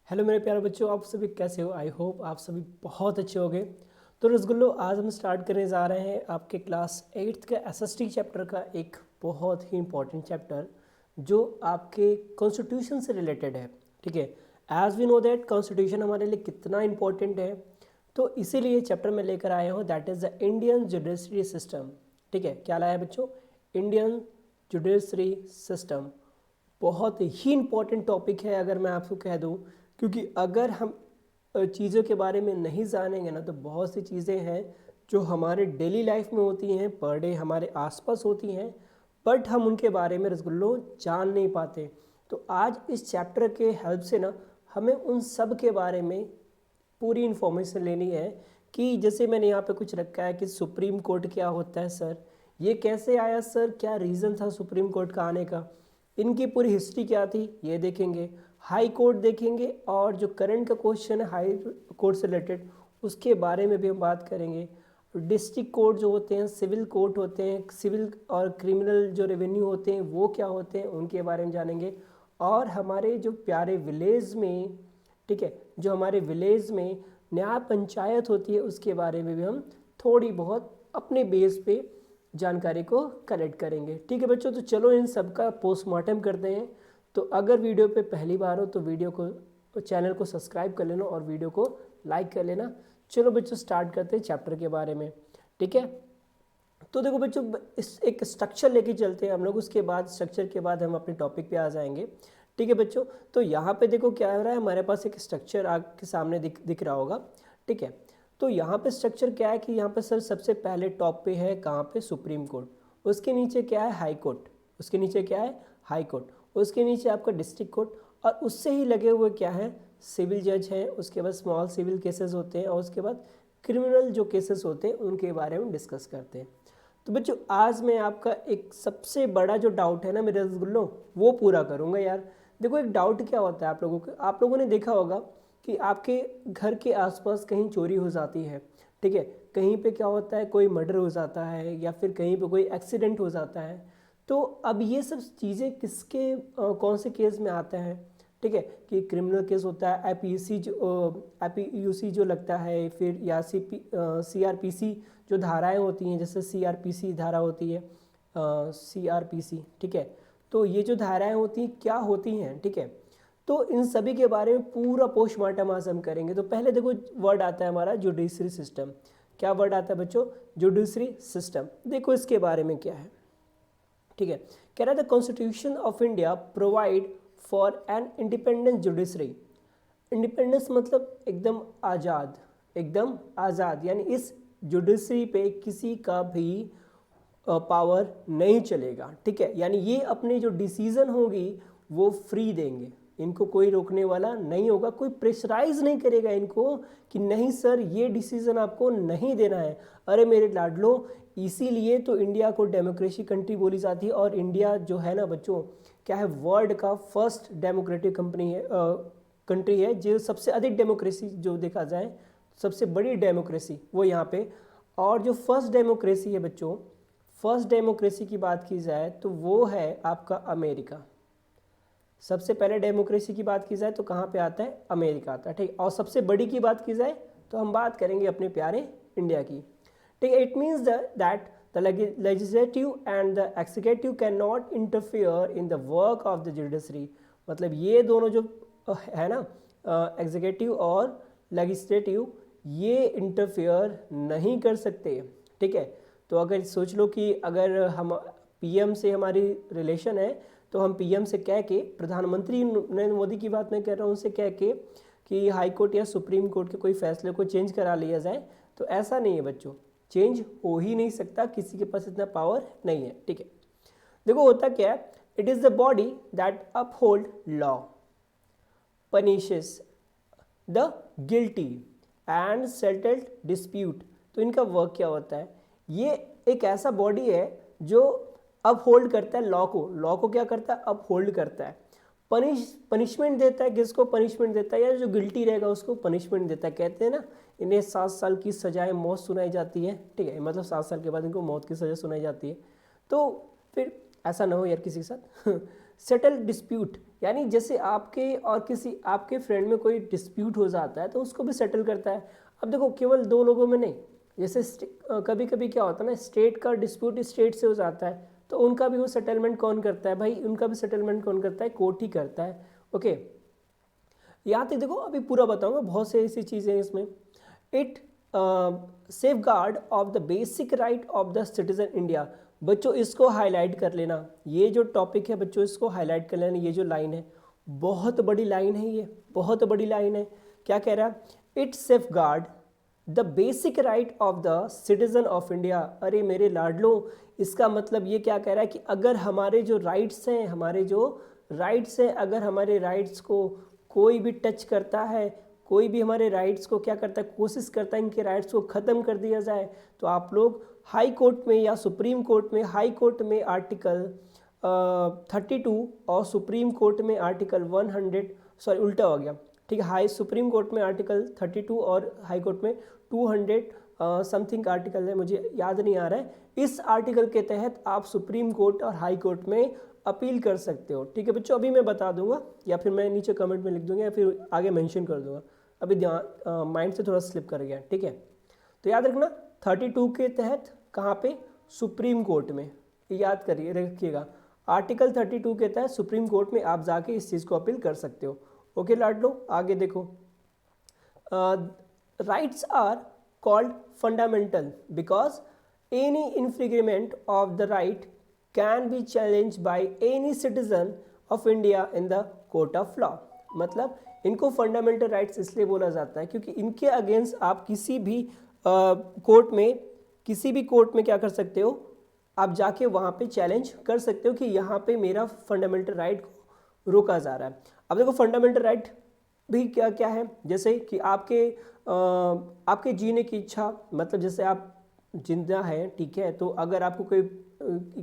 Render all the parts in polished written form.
Hello मेरे प्यारे बच्चों, आप सभी कैसे हो। आई होप आप सभी बहुत अच्छे होंगे। तो रसगुल्लो, आज हम स्टार्ट करने जा रहे हैं आपके क्लास 8th के एसएसटी चैप्टर का एक बहुत ही इंपॉर्टेंट चैप्टर जो आपके कॉन्स्टिट्यूशन से रिलेटेड है। ठीक है, as we know that constitution हमारे लिए कितना इंपॉर्टेंट है, तो इसीलिए चैप्टर में लेकर आया हूँ, that is the Indian judiciary system. ठीक है, क्या लाया बच्चों? Indian judiciary system. बहुत ही इंपॉर्टेंट टॉपिक है अगर मैं आपको कह दूं, क्योंकि अगर हम चीज़ों के बारे में नहीं जानेंगे ना, तो बहुत सी चीज़ें हैं जो हमारे डेली लाइफ में होती हैं, पर डे हमारे आसपास होती हैं, बट हम उनके बारे में रसगुल्लो जान नहीं पाते। तो आज इस चैप्टर के हेल्प से ना हमें उन सब के बारे में पूरी इन्फॉर्मेशन लेनी है। कि जैसे मैंने यहाँ पे कुछ रखा है कि सुप्रीम कोर्ट क्या होता है सर, ये कैसे आया सर, क्या रीज़न था सुप्रीम कोर्ट का आने का, इनकी पूरी हिस्ट्री क्या थी ये देखेंगे, हाई कोर्ट देखेंगे, और जो करंट का क्वेश्चन है हाई कोर्ट से रिलेटेड उसके बारे में भी हम बात करेंगे। डिस्ट्रिक्ट कोर्ट जो होते हैं, सिविल कोर्ट होते हैं, सिविल और क्रिमिनल जो रेवेन्यू होते हैं वो क्या होते हैं उनके बारे में जानेंगे। और हमारे जो प्यारे विलेज में, ठीक है, जो हमारे विलेज में न्याय पंचायत होती है उसके बारे में भी हम थोड़ी बहुत अपने बेस पे जानकारी को कलेक्ट करेंगे। ठीक है बच्चों, तो चलो इन सब का पोस्टमार्टम करते हैं। तो अगर वीडियो पे पहली बार हो तो वीडियो को, चैनल को सब्सक्राइब कर लेना और वीडियो को लाइक कर लेना। चलो बच्चों स्टार्ट करते हैं चैप्टर के बारे में। ठीक है, तो देखो बच्चों, इस एक स्ट्रक्चर लेके चलते हैं हम लोग, उसके बाद स्ट्रक्चर के बाद हम अपने टॉपिक पे आ जाएंगे। ठीक है बच्चों, तो यहाँ पे देखो क्या हो रहा है, हमारे पास एक स्ट्रक्चर आपके सामने दिख रहा होगा। ठीक है, तो यहाँ पे स्ट्रक्चर क्या है कि यहाँ पे सर सबसे पहले टॉप पे है कहाँ पे, सुप्रीम कोर्ट। उसके नीचे क्या है, हाई कोर्ट। उसके नीचे क्या है, हाई कोर्ट। उसके नीचे आपका डिस्ट्रिक्ट कोर्ट, और उससे ही लगे हुए क्या है, सिविल जज हैं। उसके बाद स्मॉल सिविल केसेस होते हैं, और उसके बाद क्रिमिनल जो केसेस होते हैं उनके बारे में डिस्कस करते हैं। तो बच्चों आज मैं आपका एक सबसे बड़ा जो डाउट है ना मेरे रसगुल्लो, वो पूरा करूँगा यार। देखो एक डाउट क्या होता है आप लोगों को, आप लोगों ने देखा होगा कि आपके घर के आसपास कहीं चोरी हो जाती है। ठीक है, कहीं पे क्या होता है, कोई मर्डर हो जाता है, या फिर कहीं पे कोई एक्सीडेंट हो जाता है। तो अब ये सब चीज़ें किसके कौन से केस में आता है। ठीक है, कि क्रिमिनल केस होता है, IPUC जो लगता है, फिर या CRPC जो धाराएं होती हैं, जैसे CRPC धारा होती है, CRPC। ठीक है, तो ये जो धाराएं होती हैं क्या होती हैं, ठीक है, तो इन सभी के बारे में पूरा पोस्टमार्टम आज हम करेंगे। तो पहले देखो वर्ड आता है हमारा जुडिशरी सिस्टम। क्या वर्ड आता है बच्चों, जुडिशरी सिस्टम। देखो इसके बारे में क्या है। ठीक है, कह रहा था constitution of India provide for an independent judiciary. Independence मतलब एकदम आज़ाद, एकदम आज़ाद, यानी इस जुडिशरी पे किसी का भी पावर नहीं चलेगा। ठीक है, यानी ये अपने जो डिसीजन होगी वो फ्री देंगे, इनको कोई रोकने वाला नहीं होगा, कोई प्रेशराइज नहीं करेगा इनको कि नहीं सर ये डिसीजन आपको नहीं देना है। अरे मेरे लाडलो, इसीलिए तो इंडिया को डेमोक्रेसी कंट्री बोली जाती है। और इंडिया जो है ना बच्चों, क्या है, वर्ल्ड का फर्स्ट डेमोक्रेटिक कंट्री है, जो सबसे अधिक डेमोक्रेसी जो देखा जाए, सबसे बड़ी डेमोक्रेसी वो यहाँ पे। और जो फर्स्ट डेमोक्रेसी है बच्चों, फर्स्ट डेमोक्रेसी की बात की जाए तो वो है आपका अमेरिका। सबसे पहले डेमोक्रेसी की बात की जाए तो कहाँ पे आता है, अमेरिका आता है। ठीक, और सबसे बड़ी की बात की जाए तो हम बात करेंगे अपने प्यारे इंडिया की। ठीक है, it means that the legislative and the executive can not interfere in the work of the judiciary. मतलब ये दोनों जो है ना, एग्जीक्यूटिव और लेजिस्लेटिव, ये इंटरफेयर नहीं कर सकते। ठीक है, तो अगर सोच लो कि अगर हम PM से हमारी रिलेशन है, तो हम PM से कह के, प्रधानमंत्री नरेंद्र मोदी की बात मैं कर रहा हूँ, उनसे कह के कि हाई कोर्ट या सुप्रीम कोर्ट के कोई फैसले को चेंज करा लिया जाए, तो ऐसा नहीं है बच्चों, चेंज हो ही नहीं सकता, किसी के पास इतना पावर नहीं है। ठीक है, देखो होता क्या है, it is the body that uphold law, punishes the guilty and settled dispute. तो इनका वर्क क्या होता है, ये एक ऐसा बॉडी है जो अपहोल्ड करता है लॉ को। लॉ को क्या करता है, अपहोल्ड करता है। पनिशमेंट देता है, किसको पनिशमेंट देता है, या जो गिल्टी रहेगा उसको पनिशमेंट देता है। कहते हैं ना, इन्हें 7 साल की सजाए मौत सुनाई जाती है। ठीक है, मतलब 7 साल के बाद इनको मौत की सजा सुनाई जाती है। तो फिर ऐसा ना हो यार किसी के साथ सेटल डिस्प्यूट, यानी जैसे आपके और किसी आपके फ्रेंड में कोई डिस्प्यूट हो जाता है तो उसको भी सेटल करता है। अब देखो केवल दो लोगों में नहीं, जैसे कभी कभी क्या होता है ना, स्टेट का डिस्प्यूट स्टेट से हो जाता है तो उनका भी वो सेटलमेंट कौन करता है भाई, उनका भी सेटलमेंट कौन करता है, कोर्ट ही करता है। ओके, यहाँ तक देखो अभी पूरा बताऊंगा, बहुत से ऐसी चीज़ें हैं इसमें। It safe guard of the basic right of the citizen India. बच्चों इसको हाईलाइट कर लेना, ये जो टॉपिक है बच्चों इसको हाईलाइट कर लेना। ये जो लाइन है बहुत बड़ी लाइन है, ये बहुत बड़ी लाइन है। क्या कह रहा है, it safe guard the basic right of the citizen of India. अरे मेरे लाडलो, इसका मतलब ये क्या कह रहा है कि अगर हमारे जो राइट्स हैं, हमारे जो राइट्स हैं, अगर हमारे राइट्स को कोई भी टच करता है, कोई भी हमारे राइट्स को क्या करता है, कोशिश करता है इनके राइट्स को ख़त्म कर दिया जाए, तो आप लोग हाई कोर्ट में या सुप्रीम कोर्ट में, हाई कोर्ट में आर्टिकल 32 और सुप्रीम कोर्ट में आर्टिकल 100, सॉरी उल्टा हो गया, ठीक है, हाई सुप्रीम कोर्ट में आर्टिकल 32 और हाई कोर्ट में 200 समथिंग आर्टिकल है, मुझे याद नहीं आ रहा है। इस आर्टिकल के तहत आप सुप्रीम कोर्ट और हाई कोर्ट में अपील कर सकते हो। ठीक है बच्चों, अभी मैं बता दूंगा या फिर मैं नीचे कमेंट में लिख दूंगा या फिर आगे मेंशन कर दूंगा, अभी ध्यान माइंड से थोड़ा स्लिप कर गया। ठीक है, तो याद रखना 32 के तहत कहाँ पे, सुप्रीम कोर्ट में, याद करिए रखिएगा, आर्टिकल 32 के तहत सुप्रीम कोर्ट में आप जाके इस चीज़ को अपील कर सकते हो। ओके लाडलो, आगे देखो, rights are called fundamental because any infringement of the right can be challenge by any citizen of India in the court of law. मतलब इनको फंडामेंटल राइट्स इसलिए बोला जाता है क्योंकि इनके अगेंस्ट आप किसी भी कोर्ट में, किसी भी कोर्ट में क्या कर सकते हो, आप जाके वहाँ पे चैलेंज कर सकते हो कि यहाँ पे मेरा फंडामेंटल राइट को रोका जा रहा है। अब देखो फंडामेंटल राइट भी क्या क्या है, जैसे कि आपके जीने की इच्छा, मतलब जैसे आप जिंदा हैं, ठीक है, तो अगर आपको कोई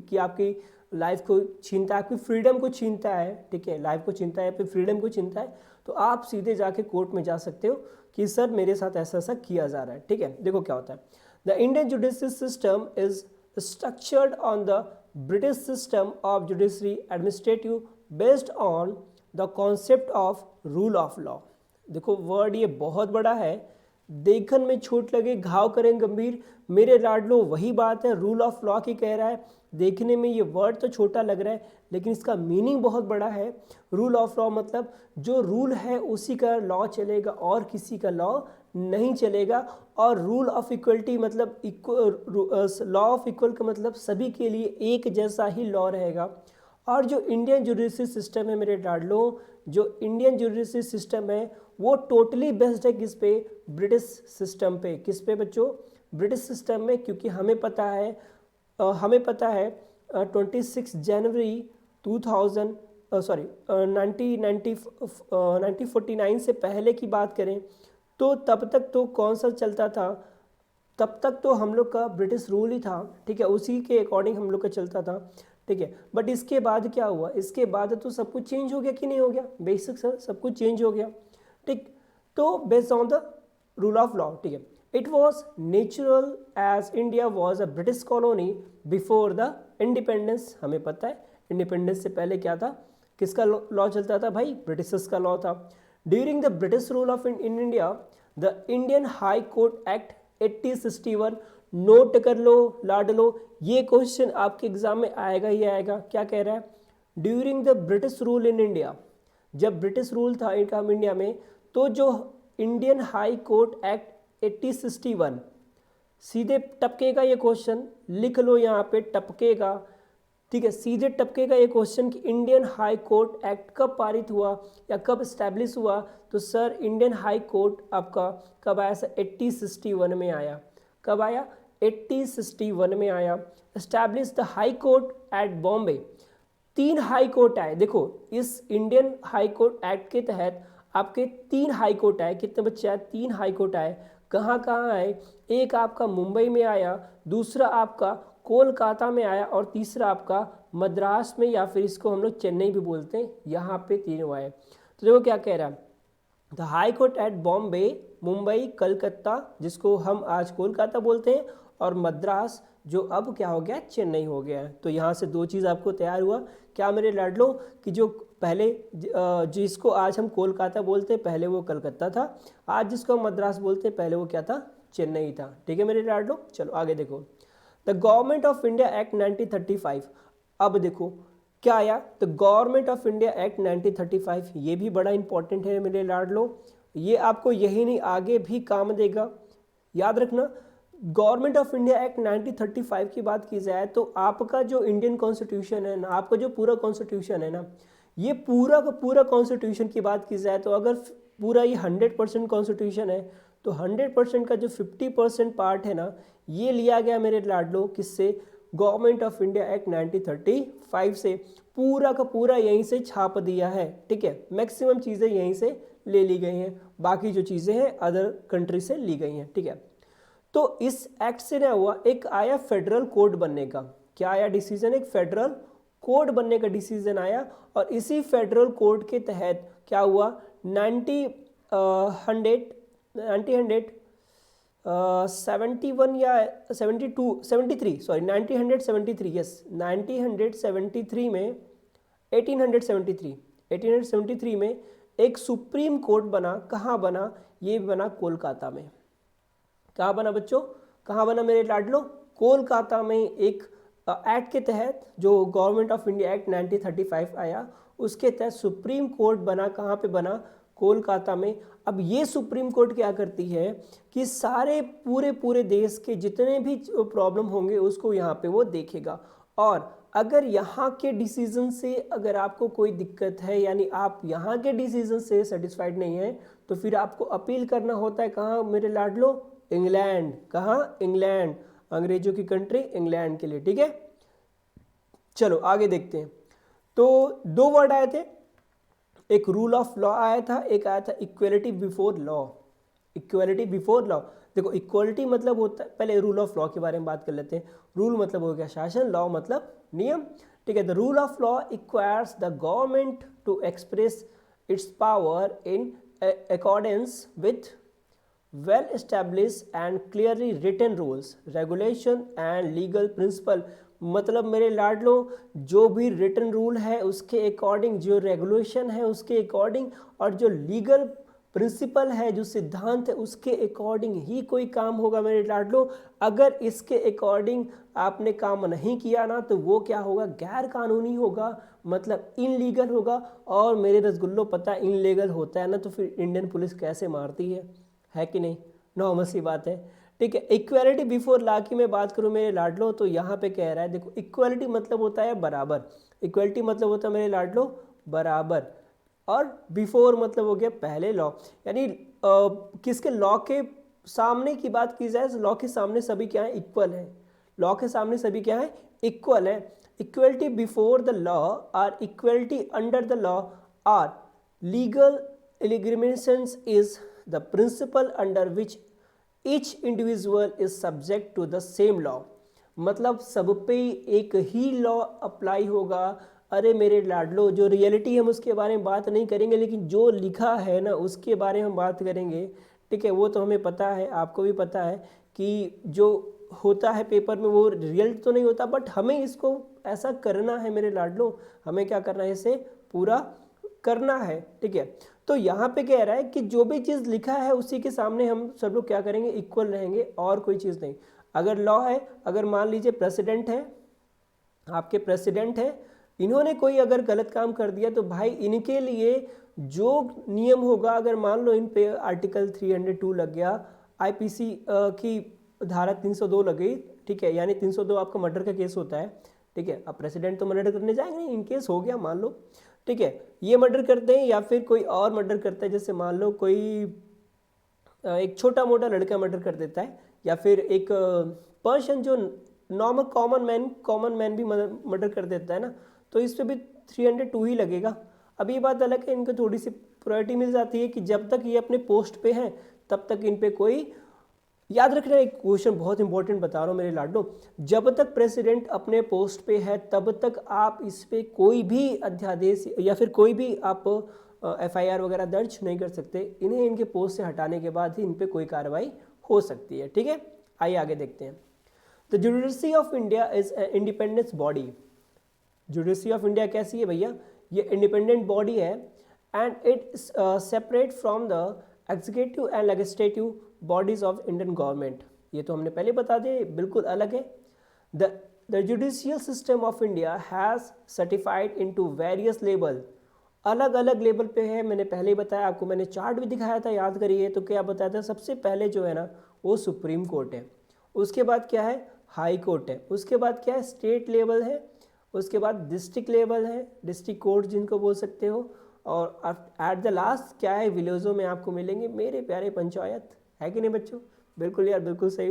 कि आपकी लाइफ को छीनता है, आपकी फ्रीडम को छीनता है, ठीक है, लाइफ को छीनता है, फिर फ्रीडम को छीनता है, तो आप सीधे जाके कोर्ट में जा सकते हो कि सर मेरे साथ ऐसा ऐसा किया जा रहा है। ठीक है, देखो क्या होता है, the Indian judicial system is structured on the British system of judiciary administrative based on the concept of rule of law. देखो वर्ड ये बहुत बड़ा है, देखन में छोट लगे घाव करें गंभीर, मेरे लाडलो वही बात है, रूल ऑफ लॉ की कह रहा है। देखने में ये वर्ड तो छोटा लग रहा है लेकिन इसका मीनिंग बहुत बड़ा है। रूल ऑफ लॉ मतलब जो रूल है उसी का लॉ चलेगा और किसी का लॉ नहीं चलेगा। और रूल ऑफ इक्वलिटी मतलब लॉ ऑफ इक्वल का मतलब सभी के लिए एक जैसा ही लॉ रहेगा। और जो इंडियन जुडिशरी सिस्टम है मेरे लाडलो, जो इंडियन जुडिशरी सिस्टम है वो टोटली बेस्ड है किस पे, ब्रिटिश सिस्टम पे। किस पे बच्चों, ब्रिटिश सिस्टम में, क्योंकि हमें पता है 26 जनवरी 1949 से पहले की बात करें तो तब तक तो कौन सा चलता था, तब तक तो हम लोग का ब्रिटिश रूल ही था। ठीक है, उसी के अकॉर्डिंग हम लोग का चलता था। ठीक है, बट इसके बाद क्या हुआ, इसके बाद तो सब कुछ चेंज हो गया कि नहीं हो गया, बेसिक सर सब कुछ चेंज हो गया। ठीक, तो based on the rule of law. ठीक है, it was natural as India was a British colony before the independence. हमें पता है इंडिपेंडेंस से पहले क्या था, किसका लॉ चलता था भाई, ब्रिटिशर्स का लॉ था। During the British rule of in India the Indian high court act 1861, note कर लो लाडलो, ये क्वेश्चन आपके एग्जाम में आएगा ही आएगा। क्या कह रहा है, during the British rule in India, जब ब्रिटिश रूल था इंडिया में, तो जो इंडियन हाई कोर्ट एक्ट 1861, सीधे टपकेगा ये क्वेश्चन, लिख लो यहाँ पे टपकेगा। ठीक है, सीधे टपकेगा ये क्वेश्चन कि इंडियन हाई कोर्ट एक्ट कब पारित हुआ या कब स्टैब्लिश हुआ। तो सर इंडियन हाई कोर्ट आपका कब आया सर, 1861 में आया। कब आया, 1861 में आया। Establish the high court at Bombay, 3 high court आए। देखो इस इंडियन हाई कोर्ट एक्ट के तहत आपके 3 हाई कोर्ट आए। कितने बच्चे आए, 3 हाई कोर्ट आए। कहाँ कहाँ आए, एक आपका मुंबई में आया, दूसरा आपका कोलकाता में आया और तीसरा आपका मद्रास में, या फिर इसको हम लोग चेन्नई भी बोलते हैं, यहाँ पे तीनों आए। तो देखो क्या कह रहा है, the high court at Bombay, Mumbai, Calcutta जिसको हम आज कोलकाता बोलते हैं, और मद्रास जो अब क्या हो गया, चेन्नई हो गया है। तो यहाँ से 2 चीज़ आपको तैयार हुआ क्या मेरे लाडलो कि जो पहले जिसको आज हम कोलकाता बोलते पहले वो कलकत्ता था, आज जिसको हम मद्रास बोलते पहले वो क्या था, चेन्नई था। ठीक है मेरे लाडलो, चलो आगे देखो। The government of India act 1935, अब देखो क्या आया, the government of India act 1935, ये भी बड़ा इंपॉर्टेंट है मेरे लाडलो, ये आपको यही नहीं आगे भी काम देगा, याद रखना। गवर्नमेंट ऑफ इंडिया एक्ट 1935 की बात की जाए तो आपका जो इंडियन कॉन्स्टिट्यूशन है ना, आपका जो पूरा कॉन्स्टिट्यूशन है ना, ये पूरा का पूरा कॉन्स्टिट्यूशन की बात की जाए तो अगर पूरा ये 100% कॉन्स्टिट्यूशन है तो 100% का जो 50% पार्ट है ना, ये लिया गया मेरे लाडलो किससे, गवर्नमेंट ऑफ इंडिया एक्ट 1935 से, पूरा का पूरा यहीं से छाप दिया है। ठीक है, मैक्सिमम चीज़ें यहीं से ले ली गई हैं, बाकी जो चीज़ें हैं अदर कंट्री से ली गई हैं। ठीक है, तो इस एक्ट से क्या हुआ, एक आया फेडरल कोड बनने का, क्या आया डिसीजन, एक फेडरल कोड बनने का डिसीजन आया, और इसी फेडरल कोड के तहत क्या हुआ, 1971 या 73 सॉरी 1973, यस 1973 में 1873 में एक सुप्रीम कोर्ट बना, कहाँ बना, ये बना कोलकाता में। कहाँ बना बच्चों, कहाँ बना मेरे लाडलो, कोलकाता में। एक एक्ट के तहत जो गवर्नमेंट ऑफ इंडिया एक्ट 1935 आया, उसके तहत सुप्रीम कोर्ट बना, कहाँ पे बना, कोलकाता में। अब ये सुप्रीम कोर्ट क्या करती है कि सारे पूरे देश के जितने भी प्रॉब्लम होंगे उसको यहाँ पे वो देखेगा, और अगर यहाँ के डिसीजन से अगर आपको कोई दिक्कत है, यानी आप यहाँ के डिसीजन से सेटिस्फाइड नहीं है, तो फिर आपको अपील करना होता है, कहाँ मेरे लाडलो, इंग्लैंड। कहाँ, इंग्लैंड, अंग्रेजों की कंट्री इंग्लैंड के लिए। ठीक है, चलो आगे देखते हैं। तो दो वर्ड आए थे, एक रूल ऑफ लॉ आया था, एक आया था equality before law. Equality before law, देखो इक्वलिटी मतलब होता है, पहले रूल ऑफ लॉ के बारे में बात कर लेते हैं। रूल मतलब हो गया शासन, लॉ मतलब नियम। ठीक है, the rule of law requires the government to express its power in accordance with well established and clearly written rules, regulation and legal principle। मतलब मेरे लाडलो जो भी रिटन रूल है उसके अकॉर्डिंग, जो रेगुलेशन है उसके अकॉर्डिंग, और जो लीगल प्रिंसिपल है, जो सिद्धांत है उसके अकॉर्डिंग ही कोई काम होगा मेरे लाडलो। अगर इसके अकॉर्डिंग आपने काम नहीं किया ना तो वो क्या होगा, गैर कानूनी होगा, मतलब इनलीगल होगा। और मेरे रसगुल्लो पता इनलीगल होता है ना तो फिर इंडियन पुलिस कैसे मारती है कि नहीं, नॉर्मल सी बात है। ठीक है, इक्वालिटी बिफोर लॉ की मैं बात करूं मेरे लाडलो, तो यहाँ पे कह रहा है, देखो इक्वालिटी मतलब होता है बराबर, इक्वालिटी मतलब होता है मेरे लाडलो बराबर, और बिफोर मतलब हो गया पहले लॉ, यानी किसके, लॉ के सामने की बात की जाए, लॉ के सामने सभी क्या है, इक्वल है। लॉ के सामने सभी क्या है, इक्वल है। इक्वलिटी बिफोर द लॉ और equality under the law are legal agreements is the principle under which each individual is subject to the same law। मतलब सब पे एक ही लॉ अप्लाई होगा। अरे मेरे लाडलो, जो रियलिटी हम उसके बारे में बात नहीं करेंगे, लेकिन जो लिखा है ना उसके बारे में हम बात करेंगे। ठीक है, वो तो हमें पता है, आपको भी पता है कि जो होता है पेपर में वो रियल तो नहीं होता, बट हमें इसको ऐसा करना है मेरे लाडलो, हमें क्या करना है, इसे पूरा करना है। ठीक है, तो यहाँ पे कह रहा है कि जो भी चीज़ लिखा है उसी के सामने हम सब लोग क्या करेंगे, इक्वल रहेंगे, और कोई चीज़ नहीं। अगर लॉ है, अगर मान लीजिए प्रेसिडेंट है, आपके प्रेसिडेंट है, इन्होंने कोई अगर गलत काम कर दिया तो भाई इनके लिए जो नियम होगा, अगर मान लो इन पे आर्टिकल 302 लग गया, आईपीसी की धारा 302 लग गई। ठीक है, यानी 302 आपका मर्डर का केस होता है। ठीक है, अब प्रेसिडेंट तो मर्डर करने जाएंगे नहीं, इन केस हो गया मान लो। ठीक है, ये मर्डर करते हैं या फिर कोई और मर्डर करता है, जैसे मान लो कोई एक छोटा मोटा लड़का मर्डर कर देता है, या फिर एक पर्सन जो नॉर्मल कॉमन मैन भी मर्डर कर देता है ना, तो इस पर भी 302 ही लगेगा। अब ये बात अलग है, इनको थोड़ी सी प्रायोरिटी मिल जाती है कि जब तक ये अपने पोस्ट पे हैं तब तक इन पे कोई, याद रखना एक क्वेश्चन बहुत इंपॉर्टेंट बता रहा हूँ मेरे लाडो, जब तक प्रेसिडेंट अपने पोस्ट पे है तब तक आप इस पे कोई भी अध्यादेश या फिर कोई भी आप एफआईआर वगैरह दर्ज नहीं कर सकते। इन्हें इनके पोस्ट से हटाने के बाद ही इन पे कोई कार्रवाई हो सकती है। ठीक है, आइए आगे देखते हैं। The judiciary of India is independence body. Judiciary of India कैसी है भैया, ये इंडिपेंडेंट बॉडी है and it separate from the executive and legislative bodies of Indian government. ये तो हमने पहले बता दिया, बिल्कुल अलग है। The judicial system of India has certified into various level, अलग अलग लेवल पे है। मैंने पहले ही बताया आपको, मैंने चार्ट भी दिखाया था, याद करिए। तो क्या बताया था, सबसे पहले जो है ना वो सुप्रीम कोर्ट है, उसके बाद क्या है हाई कोर्ट है, उसके बाद क्या है स्टेट लेवल है, उसके बाद डिस्ट्रिक्ट लेवल है, डिस्ट्रिक्ट कोर्ट जिनको बोल सकते हो, और एट द लास्ट क्या है विलेजों में आपको मिलेंगे मेरे प्यारे पंचायत, है कि नहीं बच्चों? बिल्कुल यार, बिल्कुल सही।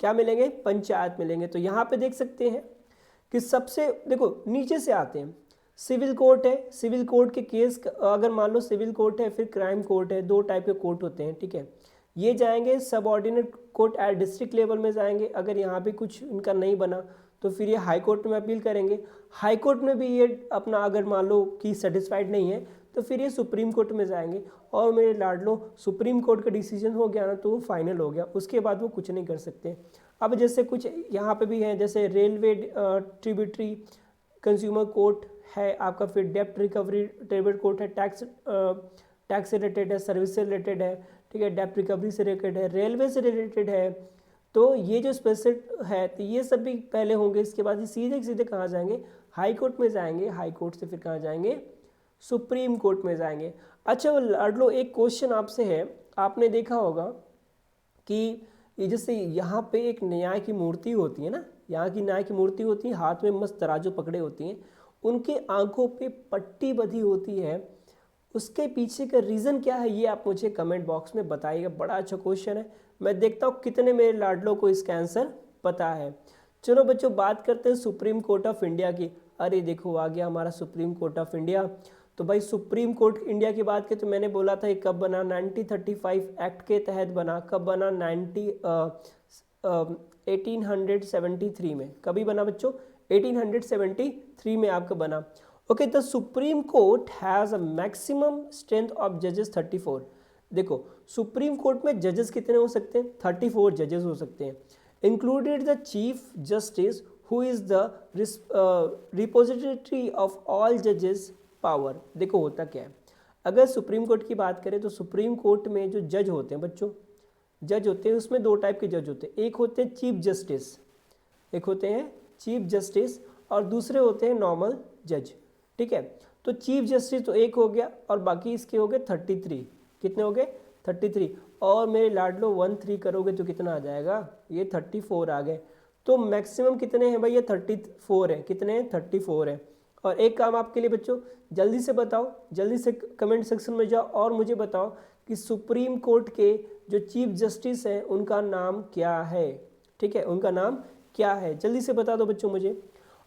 क्या मिलेंगे? पंचायत मिलेंगे। तो यहाँ पे देख सकते हैं कि सबसे देखो नीचे से आते हैं, सिविल कोर्ट है, सिविल कोर्ट के केस अगर मान लो सिविल कोर्ट है, फिर क्राइम कोर्ट है, दो टाइप के कोर्ट होते हैं, ठीक है। ये जाएंगे सब ordinate court at district level में जाएंगे, अगर यहाँ भी कुछ इनका नहीं बना तो फिर ये हाई कोर्ट में अपील करेंगे। हाई कोर्ट में भी ये अपना अगर मान लो कि सेटिस्फाइड नहीं है तो फिर ये सुप्रीम कोर्ट में जाएंगे, और मेरे लाडलो सुप्रीम कोर्ट का डिसीजन हो गया ना तो वो फाइनल हो गया, उसके बाद वो कुछ नहीं कर सकते। अब जैसे कुछ यहाँ पे भी है, जैसे रेलवे ट्रिब्यूटरी कंज्यूमर कोर्ट है आपका, फिर डेप्ट रिकवरी ट्रिब्यूट कोर्ट है, टैक्स से रिलेटेड है, सर्विस से रिलेटेड है, ठीक है, डेप्ट रिकवरी से रिलेटेड है, रेलवे से रिलेटेड है। तो ये जो स्पेसिफिक है तो ये सब भी पहले होंगे, इसके बाद ये सीधे सीधे कहाँ जाएंगे? हाई कोर्ट में जाएंगे, हाई कोर्ट से फिर कहाँ जाएंगे? सुप्रीम कोर्ट में जाएंगे। अच्छा लाडलो, एक क्वेश्चन आपसे है, आपने देखा होगा कि ये जैसे यहाँ पे एक न्याय की मूर्ति होती है ना, यहाँ की न्याय की मूर्ति होती है, हाथ में मस्त तराजू पकड़े होती हैं, उनके आंखों पे पट्टी बंधी होती है, उसके पीछे का रीज़न क्या है ये आप मुझे कमेंट बॉक्स में बताइएगा। बड़ा अच्छा क्वेश्चन है, मैं देखता हूँ कितने मेरे लाडलों को इसका आंसर पता है। चलो बच्चों बात करते हैं सुप्रीम कोर्ट ऑफ इंडिया की। अरे देखो आ गया हमारा सुप्रीम कोर्ट ऑफ इंडिया। तो भाई सुप्रीम कोर्ट इंडिया की बात करें तो मैंने बोला था ये कब बना, 1935 एक्ट के तहत बना। कब बना? 1873 में। कभी बना बच्चों? 1873 में आपका बना। Okay, the supreme court has a maximum strength of जजेस 34। देखो सुप्रीम कोर्ट में जजेस कितने हो सकते हैं? 34 जजेस हो सकते हैं, included the chief justice who is the repository of all जजेस पावर। देखो होता क्या है, अगर सुप्रीम कोर्ट की बात करें तो सुप्रीम कोर्ट में जो जज होते हैं बच्चों, जज होते हैं उसमें दो टाइप के जज होते हैं, एक होते हैं चीफ जस्टिस, एक होते हैं चीफ जस्टिस और दूसरे होते हैं नॉर्मल जज, ठीक है। तो चीफ जस्टिस तो एक हो गया और बाकी इसके हो गए 33। कितने हो गए? 33। और मेरे लाडलो 1-3 करोगे तो कितना आ जाएगा? ये 34 आ गए। तो मैक्सिमम कितने हैं भाई? ये 34 है। कितने हैं? 34 है। और एक काम आपके लिए बच्चों, जल्दी से बताओ, जल्दी से कमेंट सेक्शन में जाओ और मुझे बताओ कि सुप्रीम कोर्ट के जो चीफ जस्टिस हैं उनका नाम क्या है, ठीक है, उनका नाम क्या है? जल्दी से बता दो बच्चों मुझे।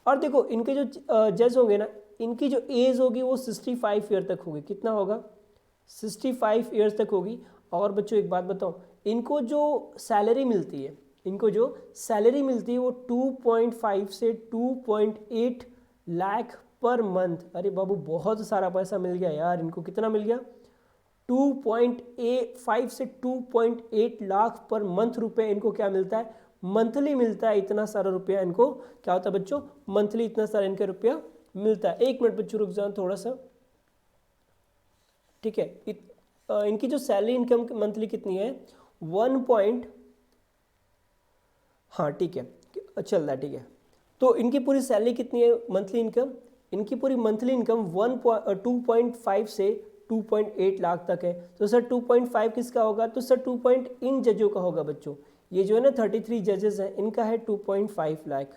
और देखो इनके जो जज होंगे ना, इनकी जो एज होगी वो 65 ईयर तक होगी। कितना होगा? 65 ईयर्स तक होगी। और बच्चों एक बात बताओ, इनको जो सैलरी मिलती है, इनको जो सैलरी मिलती है वो 2.5 से 2.8 लाख पर मंथ। अरे बाबू बहुत सारा पैसा मिल गया यार इनको। कितना मिल गया? 2.5 से 2.8 लाख पर मंथ रुपए इनको क्या मिलता है? मंथली मिलता है। इतना सारा रुपया इनको क्या होता है बच्चों? मंथली इतना सारा इनका रुपया मिलता है। एक मिनट बच्चों रुक जाओ थोड़ा सा, ठीक है। इनकी जो सैलरी इनकम मंथली कितनी है? 1 हाँ ठीक है चल रहा है, ठीक है। तो इनकी पूरी सैलरी कितनी है मंथली इनकम? इनकी पूरी मंथली इनकम 2.5 से 2.8 लाख तक है। तो सर 2.5 किसका होगा? तो सर 2. इन जजों का होगा बच्चों। ये जो है ना 33 जजेस हैं इनका है 2.5 लाख,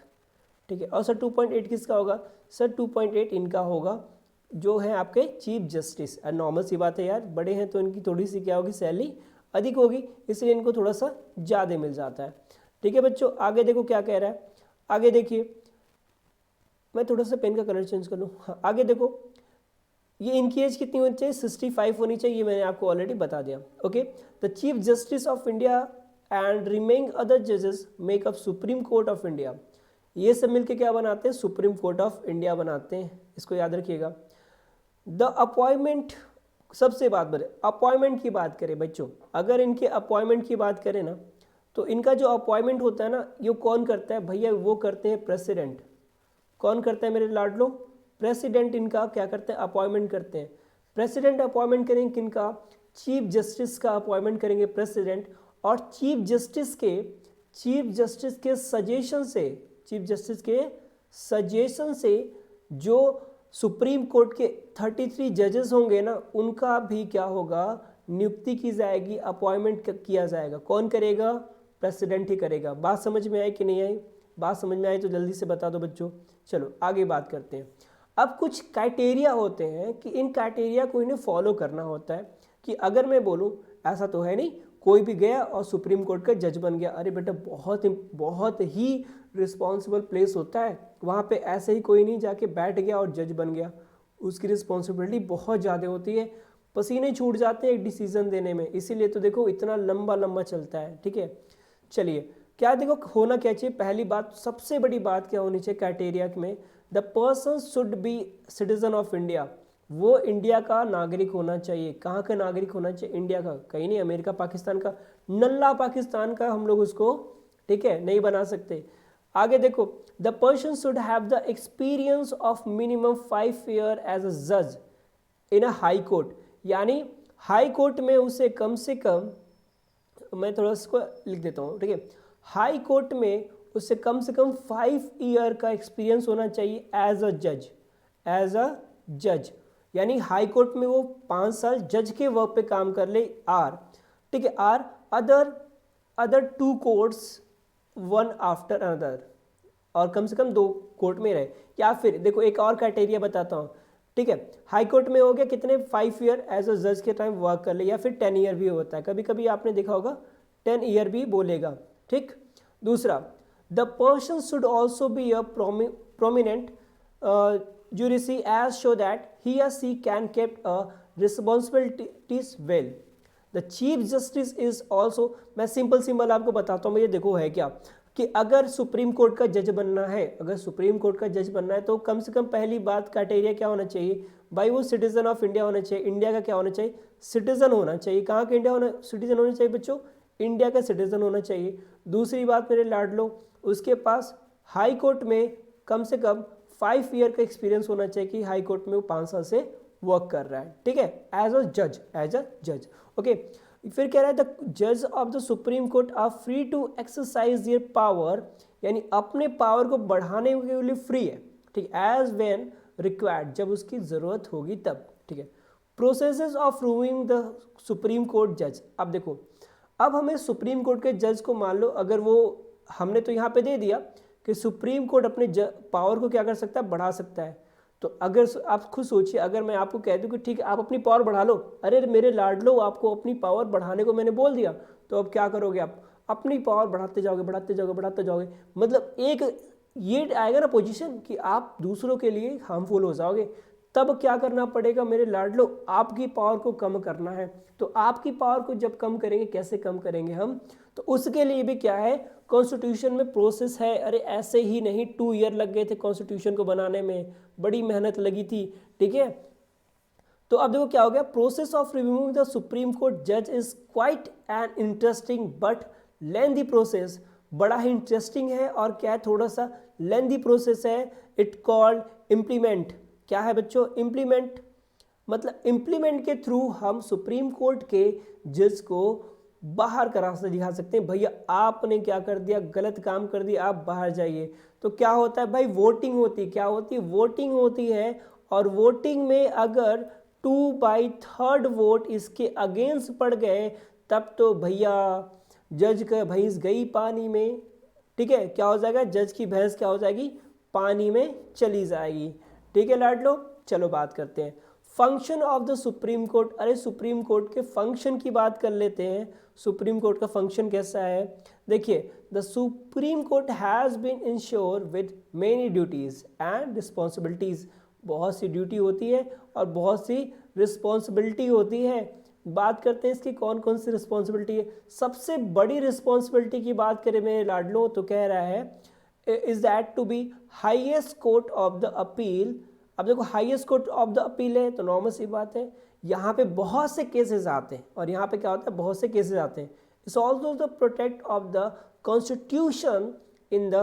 ठीक है। और सर 2.8 किसका होगा? सर 2.8 इनका होगा जो है आपके चीफ जस्टिस। नॉर्मल सी बात है यार, बड़े हैं तो इनकी थोड़ी सी क्या होगी? सैलरी अधिक होगी, इसलिए इनको थोड़ा सा ज़्यादा मिल जाता है, ठीक है बच्चों। आगे देखो क्या कह रहा है, आगे देखिए, मैं थोड़ा सा पेन का कलर चेंज कर लूँ। हाँ आगे देखो, ये इनकी एज कितनी होनी चाहिए? 65 होनी चाहिए, ये मैंने आपको ऑलरेडी बता दिया। Okay, the chief justice of India and remaining other जजेस make up supreme court of India. ये सब मिलके क्या बनाते हैं? सुप्रीम कोर्ट ऑफ इंडिया बनाते हैं, इसको याद रखिएगा। द अपॉइंटमेंट, सबसे बात बने अपॉइंटमेंट की बात करें बच्चों, अगर इनके अपॉइंटमेंट की बात करें ना तो इनका जो अपॉइंटमेंट होता है ना, ये कौन करता है भैया? वो करते हैं प्रेसिडेंट। कौन करता है मेरे लाडलो? प्रेसिडेंट इनका क्या करते हैं, अपॉइंटमेंट करते हैं। प्रेसिडेंट अपॉइंटमेंट करेंगे किनका, चीफ जस्टिस का अपॉइंटमेंट करेंगे प्रेसिडेंट, और चीफ जस्टिस के सजेशन से जो सुप्रीम कोर्ट के 33 जजेस होंगे ना, उनका भी क्या होगा, नियुक्ति की जाएगी, अपॉइंटमेंट किया जाएगा। कौन करेगा, प्रेसिडेंट ही करेगा। बात समझ में आई कि नहीं आई? बात समझ में आई तो जल्दी से बता दो बच्चों। चलो आगे बात करते हैं। अब कुछ क्राइटेरिया होते हैं कि इन क्राइटेरिया को इन्हें फॉलो करना होता है। कि अगर मैं बोलूं, ऐसा तो है नहीं कोई भी गया और सुप्रीम कोर्ट का जज बन गया, अरे बेटा बहुत ही रिस्पॉन्सिबल प्लेस होता है, वहाँ पे ऐसे ही कोई नहीं जाके बैठ गया और जज बन गया। उसकी रिस्पॉन्सिबिलिटी बहुत ज़्यादा होती है, पसीने छूट जाते हैं एक डिसीजन देने में, इसीलिए तो देखो इतना लंबा चलता है। ठीक है, चलिए क्या देखो होना क्या चाहिए, पहली बात, सबसे बड़ी बात क्या होनी चाहिए क्राइटेरिया में, the person should be citizen of India. वो इंडिया का नागरिक होना चाहिए। कहाँ का नागरिक होना चाहिए, इंडिया का, कहीं नहीं अमेरिका पाकिस्तान का, नल्ला पाकिस्तान का हम लोग उसको, ठीक है, नहीं बना सकते। आगे देखो, the person should have the experience of minimum 5 year as a जज इन अ हाई कोर्ट। यानी हाई कोर्ट में उसे कम से कम, मैं थोड़ा इसको लिख देता हूँ, ठीक है, हाई कोर्ट में उसे कम से कम 5 ईयर का एक्सपीरियंस होना चाहिए एज अ जज। यानी हाई कोर्ट में वो 5 साल जज के वर्क पे काम कर ले, आर, ठीक है, are other 2 courts 1 after another, और कम से कम 2 कोर्ट में रहे। या फिर देखो एक और क्राइटेरिया बताता हूँ, ठीक है, हाई कोर्ट में हो गया कितने, 5 ईयर एज अ जज के टाइम वर्क कर ले, या फिर 10 ईयर भी होता है, कभी कभी आपने देखा होगा 10 ईयर भी बोलेगा। ठीक, दूसरा, the person should also be a prominent judiciary as show that he or she can keep responsibilities well. The chief justice is also, मैं सिंपल आपको बताता हूँ, ये देखो है क्या, कि अगर सुप्रीम कोर्ट का जज बनना है, तो कम से कम पहली बात क्राइटेरिया क्या होना चाहिए भाई, वो सिटीजन ऑफ इंडिया होना चाहिए। इंडिया का क्या होना चाहिए, सिटीजन होना चाहिए। कहाँ का सिटीजन होना चाहिए बच्चों, इंडिया का सिटीजन होना चाहिए। दूसरी बात मेरे लाडलो, उसके पास हाई कोर्ट में कम से कम 5 ईयर का एक्सपीरियंस होना चाहिए कि हाई कोर्ट में वो 5 साल से वर्क कर रहा है। ठीक है, एज अ जज। ओके, फिर कह रहा है द जज of the supreme court are free to exercise their power, यानी अपने पावर को बढ़ाने के लिए फ्री है। ठीक, एज वेन रिक्वायर्ड, जब उसकी जरूरत होगी तब। ठीक है, processes of ruling the supreme court जज। अब देखो, अब हमें सुप्रीम कोर्ट के जज को मान लो, अगर वो हमने तो यहाँ पे दे दिया कि सुप्रीम कोर्ट अपने पावर को क्या कर सकता है, बढ़ा सकता है। तो अगर आप खुद सोचिए, अगर मैं आपको कह दूं कि ठीक है आप अपनी पावर बढ़ा लो, अरे मेरे लाडलो आपको अपनी पावर बढ़ाने को मैंने बोल दिया, तो अब क्या करोगे, आप अपनी पावर बढ़ाते जाओगे, मतलब एक ये आएगा ना पोजीशन कि आप दूसरों के लिए हार्मफुल हो जाओगे। तब क्या करना पड़ेगा मेरे लाडलो, आपकी पावर को कम करना है। तो आपकी पावर को जब कम करेंगे, कैसे कम करेंगे हम, तो उसके लिए भी क्या है, कॉन्स्टिट्यूशन में प्रोसेस है। अरे ऐसे ही नहीं, 2 ईयर लग गए थे कॉन्स्टिट्यूशन को बनाने में, बड़ी मेहनत लगी थी। ठीक है, तो अब देखो क्या हो गया, process of removing the supreme court जज is quite an interesting but lengthy process. बड़ा ही इंटरेस्टिंग है और क्या है, थोड़ा सा लेंथी प्रोसेस है। It called implement. क्या है बच्चों, इम्प्लीमेंट, मतलब इम्प्लीमेंट के थ्रू हम सुप्रीम कोर्ट के जज को बाहर का रास्ता दिखा सकते हैं। भैया आपने क्या कर दिया, गलत काम कर दिया, आप बाहर जाइए। तो क्या होता है भाई, वोटिंग होती है। क्या होती है, वोटिंग होती है। और वोटिंग में अगर 2/3 वोट इसके अगेंस्ट पड़ गए, तब तो भैया जज का भैंस गई पानी में। ठीक है, क्या हो जाएगा, जज की भैंस क्या हो जाएगी, पानी में चली जाएगी। ठीक है लाडलो, चलो बात करते हैं function of the supreme court. अरे सुप्रीम कोर्ट के फंक्शन की बात कर लेते हैं। सुप्रीम कोर्ट का फंक्शन कैसा है, देखिए, the supreme court has been insure with many duties and responsibilities. बहुत सी ड्यूटी होती है और बहुत सी रिस्पॉन्सिबिलिटी होती है। बात करते हैं इसकी कौन कौन सी रिस्पॉन्सिबिलिटी है। सबसे बड़ी रिस्पॉन्सिबिलिटी की बात करें मेरे लाडलो, तो कह रहा है is that to be highest court of the appeal. अब देखो highest court of the appeal है तो नॉर्मल सी बात है, यहाँ पे बहुत से केसेस आते हैं। और यहाँ पे क्या होता है, बहुत से केसेस आते हैं। It's also the protect of the constitution in the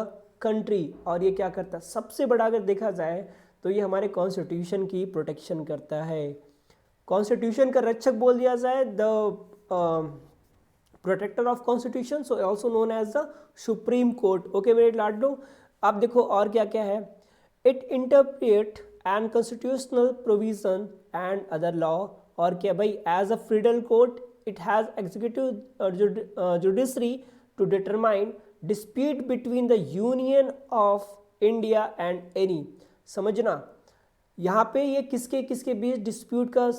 country. और ये क्या करता है, सबसे बड़ा अगर देखा जाए तो ये हमारे कॉन्स्टिट्यूशन की प्रोटेक्शन करता है। कॉन्स्टिट्यूशन का रक्षक बोल दिया जाए the protector of constitution, so also known as the supreme court. Okay मेरे लाडलो, अब देखो और क्या क्या है। It interpret and constitutional provision and other law, और क्या भाई, as a federal court it has executive judiciary to determine dispute between the union of India and any. समझना, यहाँ पे ये किसके किसके बीच डिस्प्यूट का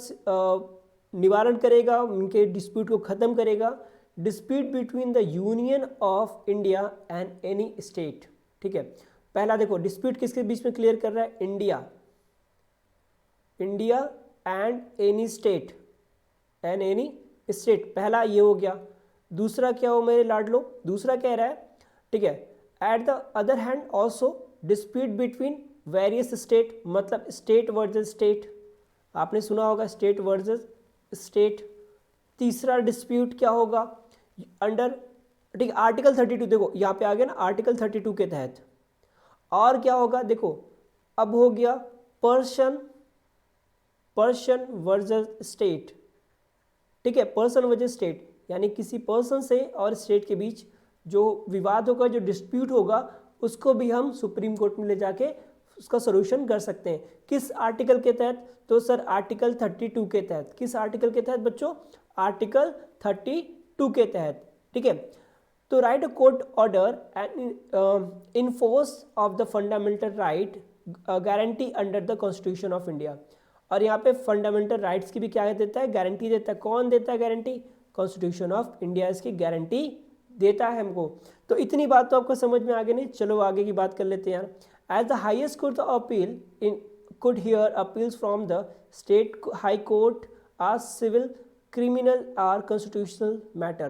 निवारण करेगा, उनके डिस्प्यूट को ख़त्म करेगा। Dispute between the union of India and any state. ठीक है, पहला देखो डिस्प्यूट किसके बीच में क्लियर कर रहा है, इंडिया एंड एनी स्टेट, पहला ये हो गया। दूसरा क्या हो मेरे लाडलो, दूसरा कह रहा है, ठीक है, at the other hand also dispute between various state, मतलब स्टेट वर्सेस स्टेट, आपने सुना होगा स्टेट वर्सेस स्टेट। तीसरा डिस्प्यूट क्या होगा, अंडर, ठीक, आर्टिकल 32, देखो यहाँ पे आ गया ना आर्टिकल 32 के तहत। और क्या होगा, देखो अब हो गया पर्सन वर्सेस स्टेट। ठीक है, पर्सन वर्सेस स्टेट, यानी किसी पर्सन से और स्टेट के बीच जो विवाद होगा, जो डिस्प्यूट होगा, उसको भी हम सुप्रीम कोर्ट में ले जाके उसका सोल्यूशन कर सकते हैं। किस आर्टिकल के तहत, तो सर आर्टिकल 32 के तहत। किस आर्टिकल के तहत बच्चों, आर्टिकल 32 के तहत। ठीक है, तो right a court order and enforce of the fundamental right guarantee under the constitution of India. और यहाँ पे फंडामेंटल राइट्स की भी क्या देता है, गारंटी देता है। कौन देता है गारंटी, कॉन्स्टिट्यूशन ऑफ इंडिया इसकी गारंटी देता है हमको। तो इतनी बात तो आपको समझ में आ गई नहीं, चलो आगे की बात कर लेते हैं यार। As the highest court of appeal in could hear appeals from the state high court as civil, criminal or constitutional matter।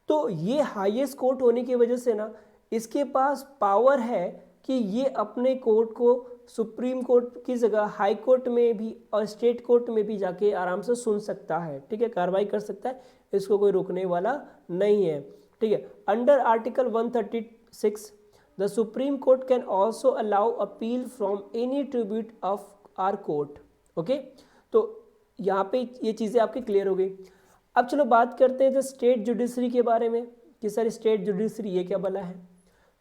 तो ये हाईएस्ट कोर्ट होने की वजह से ना इसके पास पावर है कि ये अपने कोर्ट को सुप्रीम कोर्ट की जगह हाई कोर्ट में भी और स्टेट कोर्ट में भी जाके आराम से सुन सकता है। ठीक है, कार्रवाई कर सकता है, इसको कोई रोकने वाला नहीं है। ठीक है, under article 136 The Supreme Court can also allow appeal from any tribute of our court। Okay, तो यहाँ पे ये चीज़ें आपकी क्लियर हो गई। अब चलो बात करते हैं द स्टेट जुडिशरी के बारे में कि सर स्टेट जुडिशरी ये क्या भला है।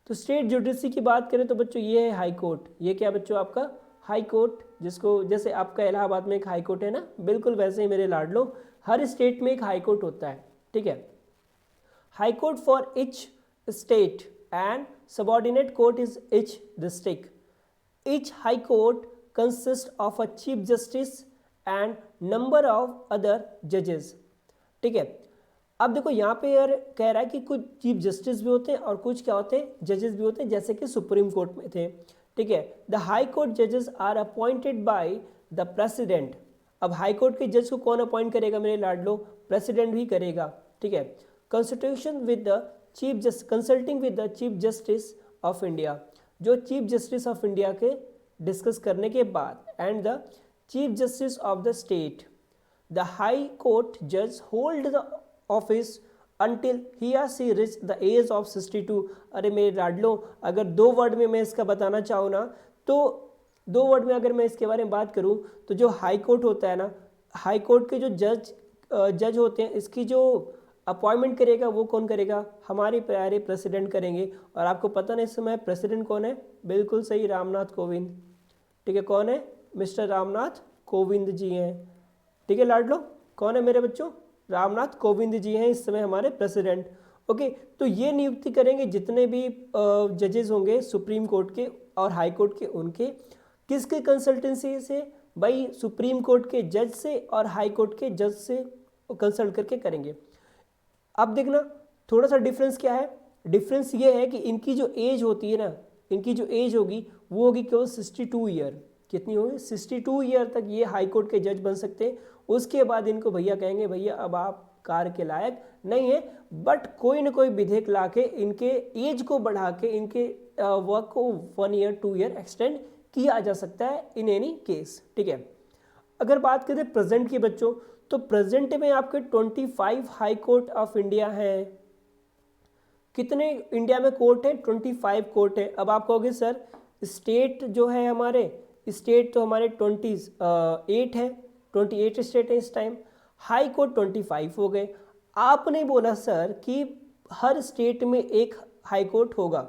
तो स्टेट जुडिशरी की बात करें तो बच्चों ये है हाई कोर्ट। ये क्या बच्चों आपका हाई कोर्ट, जिसको जैसे आपका इलाहाबाद में एक हाई कोर्ट है ना, बिल्कुल वैसे ही मेरे लाडलो हर स्टेट में एक हाई कोर्ट होता है। ठीक है, high court for each state and subordinate court is each district. Each high court consists of a chief justice and number of other judges। ठीक है, अब देखो यहाँ पे यार कह रहा है कि कुछ चीफ जस्टिस भी होते हैं और कुछ क्या होते हैं, जजेस भी होते हैं, जैसे कि सुप्रीम कोर्ट में थे। ठीक है, द हाई कोर्ट जजेस are appointed by the president. अब हाई कोर्ट के जज को कौन अपॉइंट करेगा मेरे लाडलो, प्रेसिडेंट ही करेगा। ठीक है, constitution with the chief just consulting with the chief justice of India, जो चीफ जस्टिस ऑफ इंडिया के डिस्कस करने के बाद, and the chief justice of the state. The high court जज hold the office until he या she reach the age of 62। अरे मेरे लाडलो, अगर 2 वर्ड में मैं इसका बताना चाहूँ ना, तो 2 वर्ड में अगर मैं इसके बारे में बात करूँ तो जो हाई कोर्ट होता है ना, हाई कोर्ट के जो जज होते हैं, इसकी जो अपॉइंटमेंट करेगा वो कौन करेगा, हमारे प्यारे प्रेसिडेंट करेंगे। और आपको पता नहीं इस समय प्रेसिडेंट कौन है, बिल्कुल सही, रामनाथ कोविंद। ठीक है, कौन है, मिस्टर रामनाथ कोविंद जी हैं। ठीक है लाडलो, कौन है मेरे बच्चों, रामनाथ कोविंद जी हैं इस समय हमारे प्रेसिडेंट। ओके, तो ये नियुक्ति करेंगे जितने भी जजेस होंगे सुप्रीम कोर्ट के और हाई कोर्ट के, उनके किसके कंसल्टेंसी से, भाई सुप्रीम कोर्ट के जज से और हाई कोर्ट के जज से कंसल्ट करके करेंगे। अब देखना थोड़ा सा डिफरेंस क्या है, डिफरेंस ये है कि इनकी जो एज होती है ना, इनकी जो एज होगी वो होगी केवल 62 ईयर। कितनी होगी, 62 ईयर तक ये हाई कोर्ट के जज बन सकते हैं। उसके बाद इनको भैया कहेंगे भैया अब आप कार्य के लायक नहीं है, बट कोई ना कोई विधेयक ला के इनके एज को बढ़ा के इनके वर्क को 1 ईयर 2 ईयर एक्सटेंड किया जा सकता है इन एनी केस। ठीक है, अगर बात करें प्रेजेंट के बच्चों, तो प्रेजेंट में आपके 25 हाई कोर्ट ऑफ इंडिया हैं। कितने इंडिया में कोर्ट है, 25 कोर्ट है। अब आप कहोगे सर स्टेट जो है हमारे स्टेट तो हमारे 28 है, 28 स्टेट है इस टाइम, हाई कोर्ट 25 हो गए। आपने बोला सर कि हर स्टेट में एक हाई कोर्ट होगा,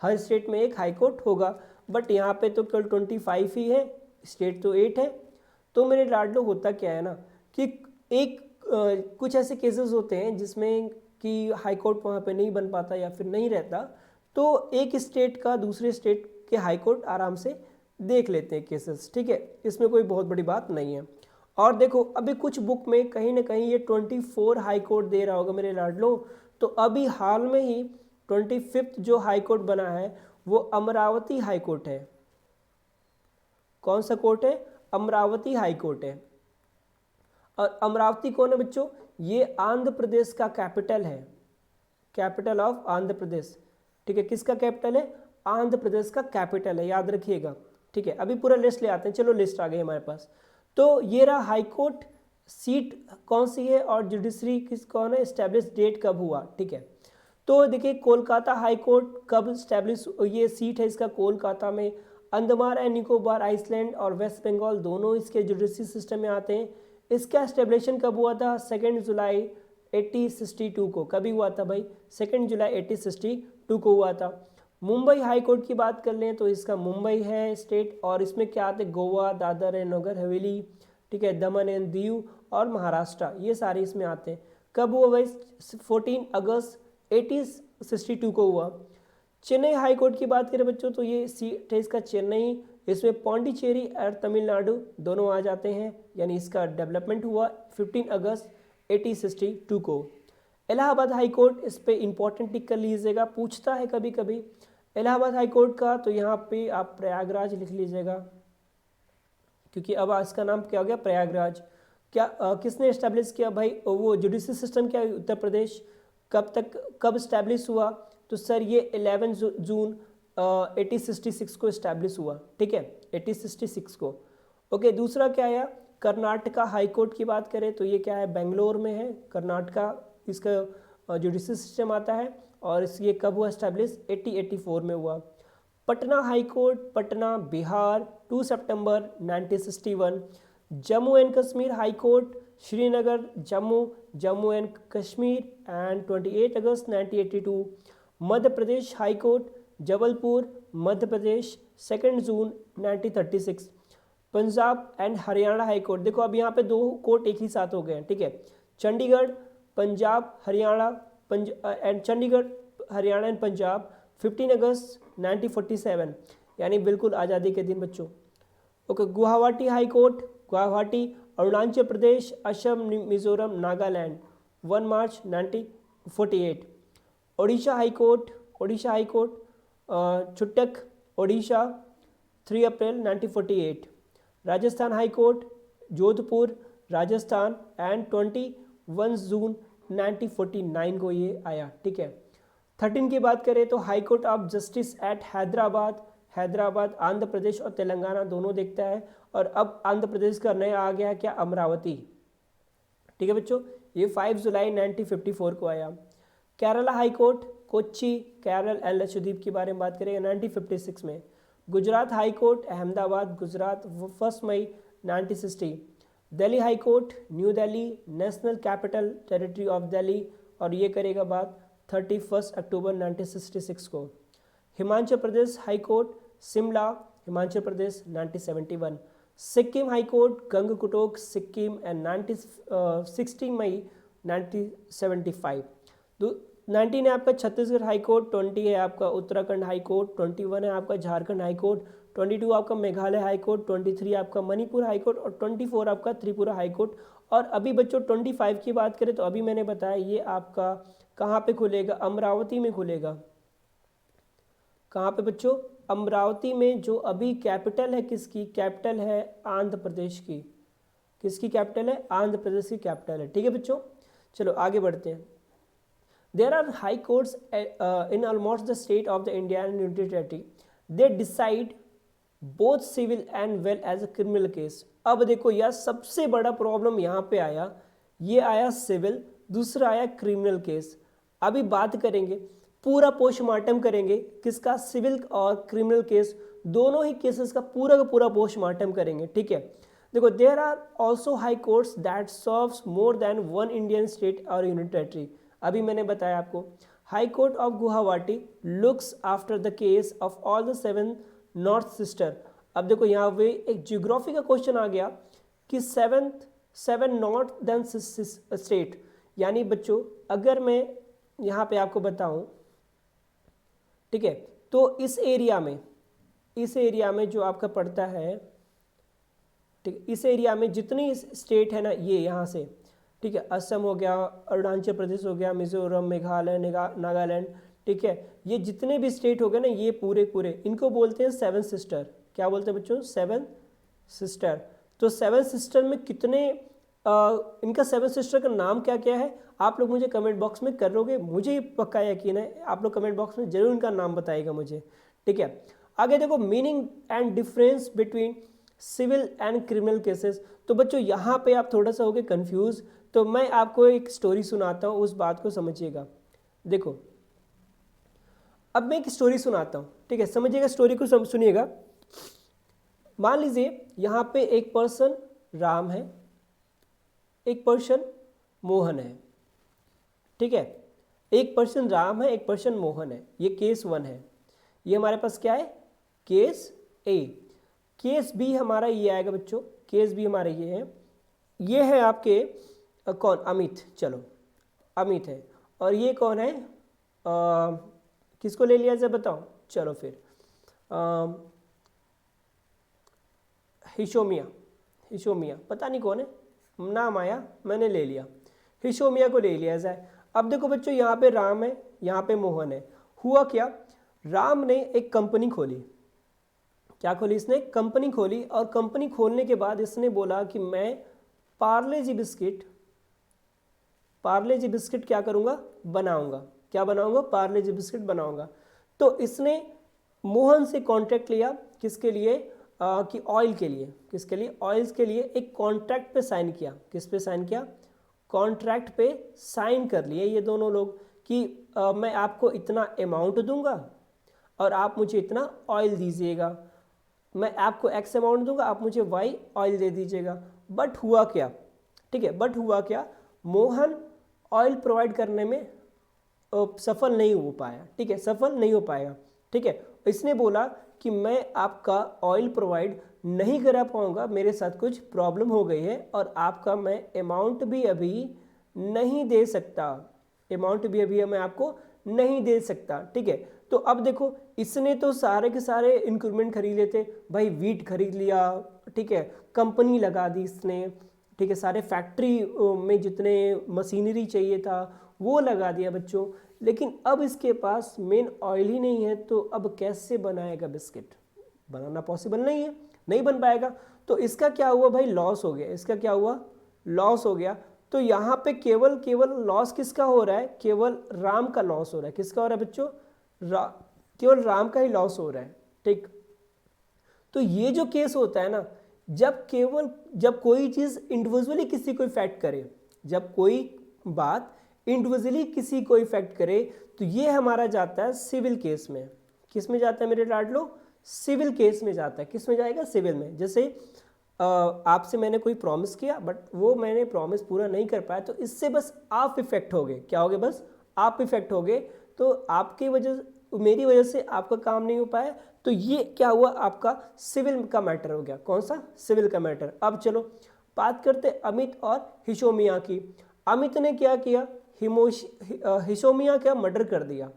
हर स्टेट में एक हाई कोर्ट होगा, बट यहाँ पे तो केवल 25 ही है, स्टेट तो 8 है। तो मेरे लाडलो होता क्या है ना कि एक कुछ ऐसे केसेस होते हैं जिसमें कि हाई कोर्ट वहाँ पे नहीं बन पाता या फिर नहीं रहता, तो एक स्टेट का दूसरे स्टेट के हाई कोर्ट आराम से देख लेते हैं केसेस, ठीक है, इसमें कोई बहुत बड़ी बात नहीं है। और देखो अभी कुछ बुक में कहीं ना कहीं ये 24 हाई कोर्ट दे रहा होगा मेरे लाडलो, तो अभी हाल में ही 25 जो हाई कोर्ट बना है वो अमरावती हाई कोर्ट है। कौन सा कोर्ट है? अमरावती हाई कोर्ट है। और अमरावती कौन है बच्चों? ये आंध्र प्रदेश का कैपिटल है, कैपिटल ऑफ आंध्र प्रदेश, ठीक है। किसका कैपिटल है? आंध्र प्रदेश का कैपिटल है, याद रखिएगा, ठीक है। अभी पूरा लिस्ट ले आते हैं, चलो लिस्ट आ गई हमारे पास। तो ये रहा हाई कोर्ट, सीट कौन सी है और जुडिशरी किस कौन है, इस्टेब्लिश डेट कब हुआ, ठीक है। तो देखिए कोलकाता हाई कोर्ट कब इस्टेब्लिश, ये सीट है इसका कोलकाता में। अंडमान एंड निकोबार आइसलैंड और वेस्ट बंगाल दोनों इसके जुडिशरी सिस्टम में आते हैं। इसका एस्टेब्लिशन कब हुआ था? 2 जुलाई 1862 को। कभी हुआ था भाई? 2 जुलाई 1862 को हुआ था। मुंबई हाई कोर्ट की बात कर लें तो इसका मुंबई है स्टेट, और इसमें क्या आते हैं? गोवा, दादर एंड नगर हवेली, ठीक है, दमन एंड दीव और महाराष्ट्र, ये सारे इसमें आते हैं। कब हुआ भाई? 14 अगस्त 1862 को हुआ। चेन्नई हाई कोर्ट की बात करें बच्चों तो ये सीट है इसका चेन्नई, इसमें पौंडीचेरी और तमिलनाडु दोनों आ जाते हैं, यानी इसका डेवलपमेंट हुआ 15 अगस्त 1862 को। इलाहाबाद हाई कोर्ट, इस पे इंपॉर्टेंट टिक कर लीजिएगा, पूछता है कभी कभी इलाहाबाद हाई कोर्ट का, तो यहाँ पे आप प्रयागराज लिख लीजिएगा, क्योंकि अब इसका नाम क्या हो गया? प्रयागराज। क्या किसने इस्टेब्लिश किया भाई? वो जुडिशरी सिस्टम क्या है? उत्तर प्रदेश। कब इस्टेब्लिश हुआ? तो सर ये 11 जून 1866 को इस्टेब्लिश हुआ, ठीक है, 1866 को। ओके, दूसरा क्या आया? कर्नाटका हाई कोर्ट की बात करें तो ये क्या है? बेंगलोर में है कर्नाटका, इसका जुडिशरी सिस्टम आता है, और ये कब हुआ इस्टेब्लिश? 1884 में हुआ। Patna high court, Patna Bihar, 2 September 1961। Jammu and Kashmir high court, Srinagar Jammu and Kashmir and 28 August 1982। Madhya Pradesh high court, Jabalpur Madhya Pradesh, 2 June 1936। Punjab and Haryana high court, देखो अब यहाँ पे 2 कोर्ट एक ही साथ हो गए हैं, ठीक है, चंडीगढ़ पंजाब हरियाणा एंड चंडीगढ़ हरियाणा एंड पंजाब, 15 अगस्त 1947, यानी बिल्कुल आज़ादी के दिन बच्चों। Okay, Guwahati high court, Guwahati Arunachal Pradesh, Assam Mizoram Nagaland, 1 मार्च 1948। ओडिशा हाई कोर्ट, छुट्टक ओडिशा, 3 अप्रैल 1948। Rajasthan high court, Jodhpur Rajasthan and 21 जून 1949 को ये आया, ठीक है। 13 की बात करें तो high court of justice at Hyderabad Andhra Pradesh और तेलंगाना दोनों देखता है, और अब आंध्र प्रदेश का नया आ गया क्या? अमरावती, ठीक है बच्चों, ये 5 जुलाई 1954 को आया। Kerala high court Kochi, Kerala and Lakshadweep के बारे में बात करेंगे 1956 में। गुजरात हाई कोर्ट अहमदाबाद गुजरात, 1 मई 1960। Delhi high court New Delhi, national capital territory of Delhi, और ये करेगा बात 31 अक्टूबर 1966 को। Himachal Pradesh high court Shimla, Himachal Pradesh 1971। Sikkim high court Gangtok Sikkim and 16 मई 1975। 19 है आपका छत्तीसगढ़ हाई कोर्ट, 20 है आपका उत्तराखंड हाई कोर्ट, 21 है आपका झारखंड हाई कोर्ट, 22 आपका मेघालय हाई कोर्ट, 23 आपका मणिपुर हाई कोर्ट, और 24 आपका त्रिपुरा हाई कोर्ट। और अभी बच्चों 25 की बात करें तो अभी मैंने बताया ये आपका कहाँ पे खुलेगा? अमरावती में खुलेगा। कहाँ पे बच्चों? अमरावती में, जो अभी कैपिटल है किसकी? कैपिटल है आंध्र प्रदेश की। किसकी कैपिटल है? आंध्र प्रदेश की कैपिटल है, ठीक है बच्चों। चलो आगे बढ़ते हैं। There are high courts in almost the state of the India and Union Territory. They decide both civil and well as a criminal case. अब देखो यार सबसे बड़ा प्रॉब्लम यहाँ पे आया, ये आया सिविल, दूसरा आया क्रिमिनल केस। अभी बात करेंगे, पूरा पोस्टमार्टम करेंगे किसका? सिविल और क्रिमिनल केस दोनों ही केसेस का पूरा पोस्टमार्टम करेंगे, ठीक है। देखो, there are also high courts that serves more than one Indian state और यूनियन टेरिटरी। अभी मैंने बताया आपको, high court of Guwahati looks after the case of all the 7 north sister. अब देखो यहाँ पे एक ज्योग्राफी का क्वेश्चन आ गया कि 7 नॉर्थ देन स्टेट, यानी बच्चों अगर मैं यहाँ पे आपको बताऊं, ठीक है, तो इस एरिया में जो आपका पड़ता है, ठीक, इस एरिया में जितनी स्टेट है ना, ये यहाँ से, ठीक है, असम हो गया, अरुणाचल प्रदेश हो गया, मिजोरम, मेघालय, नागालैंड, ठीक है, ये जितने भी स्टेट हो गए ना, ये पूरे इनको बोलते हैं 7 सिस्टर। क्या बोलते हैं बच्चों? 7 सिस्टर। तो 7 सिस्टर में कितने इनका 7 सिस्टर का नाम क्या क्या है, आप लोग मुझे कमेंट बॉक्स में करोगे, मुझे पक्का यकीन है आप लोग कमेंट बॉक्स में जरूर इनका नाम बताइएगा मुझे, ठीक है। आगे देखो, meaning and difference between civil and criminal cases. तो बच्चों यहाँ पे आप थोड़ा सा हो गए कंफ्यूज, तो मैं आपको एक स्टोरी सुनाता हूँ, उस बात को समझिएगा। देखो, अब मैं एक स्टोरी सुनाता हूँ, ठीक है, समझिएगा, स्टोरी को सुनिएगा। मान लीजिए यहाँ पे एक पर्सन राम है, एक पर्सन मोहन है, ठीक है, एक पर्सन राम है, एक पर्सन मोहन है, ये केस 1 है। ये हमारे पास क्या है? केस ए। केस बी हमारा ये आएगा बच्चों, केस बी हमारा ये है आपके कौन? अमित। चलो, अमित है, और ये कौन है? किसको ले लिया जाए बताओ? चलो फिर हिशोमिया, पता नहीं कौन है, नाम आया, मैंने ले लिया, हिशोमिया को ले लिया जाए। अब देखो बच्चों, यहाँ पे राम है, यहाँ पे मोहन है। हुआ क्या, राम ने एक कंपनी खोली। क्या खोली इसने? कंपनी खोली, और कंपनी खोलने के बाद इसने बोला कि मैं पार्ले जी बिस्किट क्या करूँगा? बनाऊँगा। क्या बनाऊँगा? पार्ले जी बिस्किट बनाऊँगा। तो इसने मोहन से कॉन्ट्रैक्ट लिया, किसके लिए? कि ऑयल के लिए। किसके लिए? ऑयल्स के लिए एक कॉन्ट्रैक्ट पे साइन किया। किस पे साइन किया? कॉन्ट्रैक्ट पे साइन कर लिए ये दोनों लोग कि मैं आपको इतना अमाउंट दूंगा और आप मुझे इतना ऑयल दीजिएगा, मैं आपको एक्स अमाउंट दूंगा, आप मुझे वाई ऑयल दे दीजिएगा। बट हुआ क्या, ठीक है, बट हुआ क्या, मोहन ऑयल प्रोवाइड करने में सफल नहीं हो पाया, ठीक है, सफल नहीं हो पाया, ठीक है। इसने बोला कि मैं आपका ऑयल प्रोवाइड नहीं करा पाऊंगा, मेरे साथ कुछ प्रॉब्लम हो गई है, और आपका मैं अमाउंट भी अभी नहीं दे सकता, अमाउंट भी अभी मैं आपको नहीं दे सकता, ठीक है। तो अब देखो, इसने तो सारे के सारे इंक्रीमेंट खरीद लेते भाई, वीट खरीद लिया, ठीक है, कंपनी लगा दी इसने, ठीक है, सारे फैक्ट्री में जितने मशीनरी चाहिए था वो लगा दिया बच्चों, लेकिन अब इसके पास मेन ऑयल ही नहीं है, तो अब कैसे बनाएगा बिस्किट? बनाना पॉसिबल नहीं है, नहीं बन पाएगा। तो इसका क्या हुआ भाई? लॉस हो गया। इसका क्या हुआ? लॉस हो गया। तो यहाँ पे केवल लॉस किसका हो रहा है? केवल राम का लॉस हो रहा है। किसका हो रहा है बच्चों? केवल राम का ही लॉस हो रहा है, ठीक। तो ये जो केस होता है ना, जब कोई चीज़ इंडिविजुअली किसी को इफेक्ट करे, जब कोई बात इंडिविजुअली किसी को इफेक्ट करे, तो ये हमारा जाता है सिविल केस में। किस में जाता है मेरे लाडलो? सिविल केस में जाता है। किस में जाएगा? सिविल में। जैसे आपसे मैंने कोई प्रॉमिस किया, बट वो मैंने प्रॉमिस पूरा नहीं कर पाया, तो इससे बस आप इफेक्ट हो गए। क्या हो गए? बस आप इफेक्ट हो गए, तो आपकी वजह, मेरी वजह से आपका काम नहीं हो पाया, तो ये क्या हुआ? आपका सिविल का मैटर हो गया। कौन सा? सिविल का मैटर। अब चलो बात करते अमित और हिशोमिया की। अमित ने क्या किया? हिशोमिया का मर्डर कर दिया।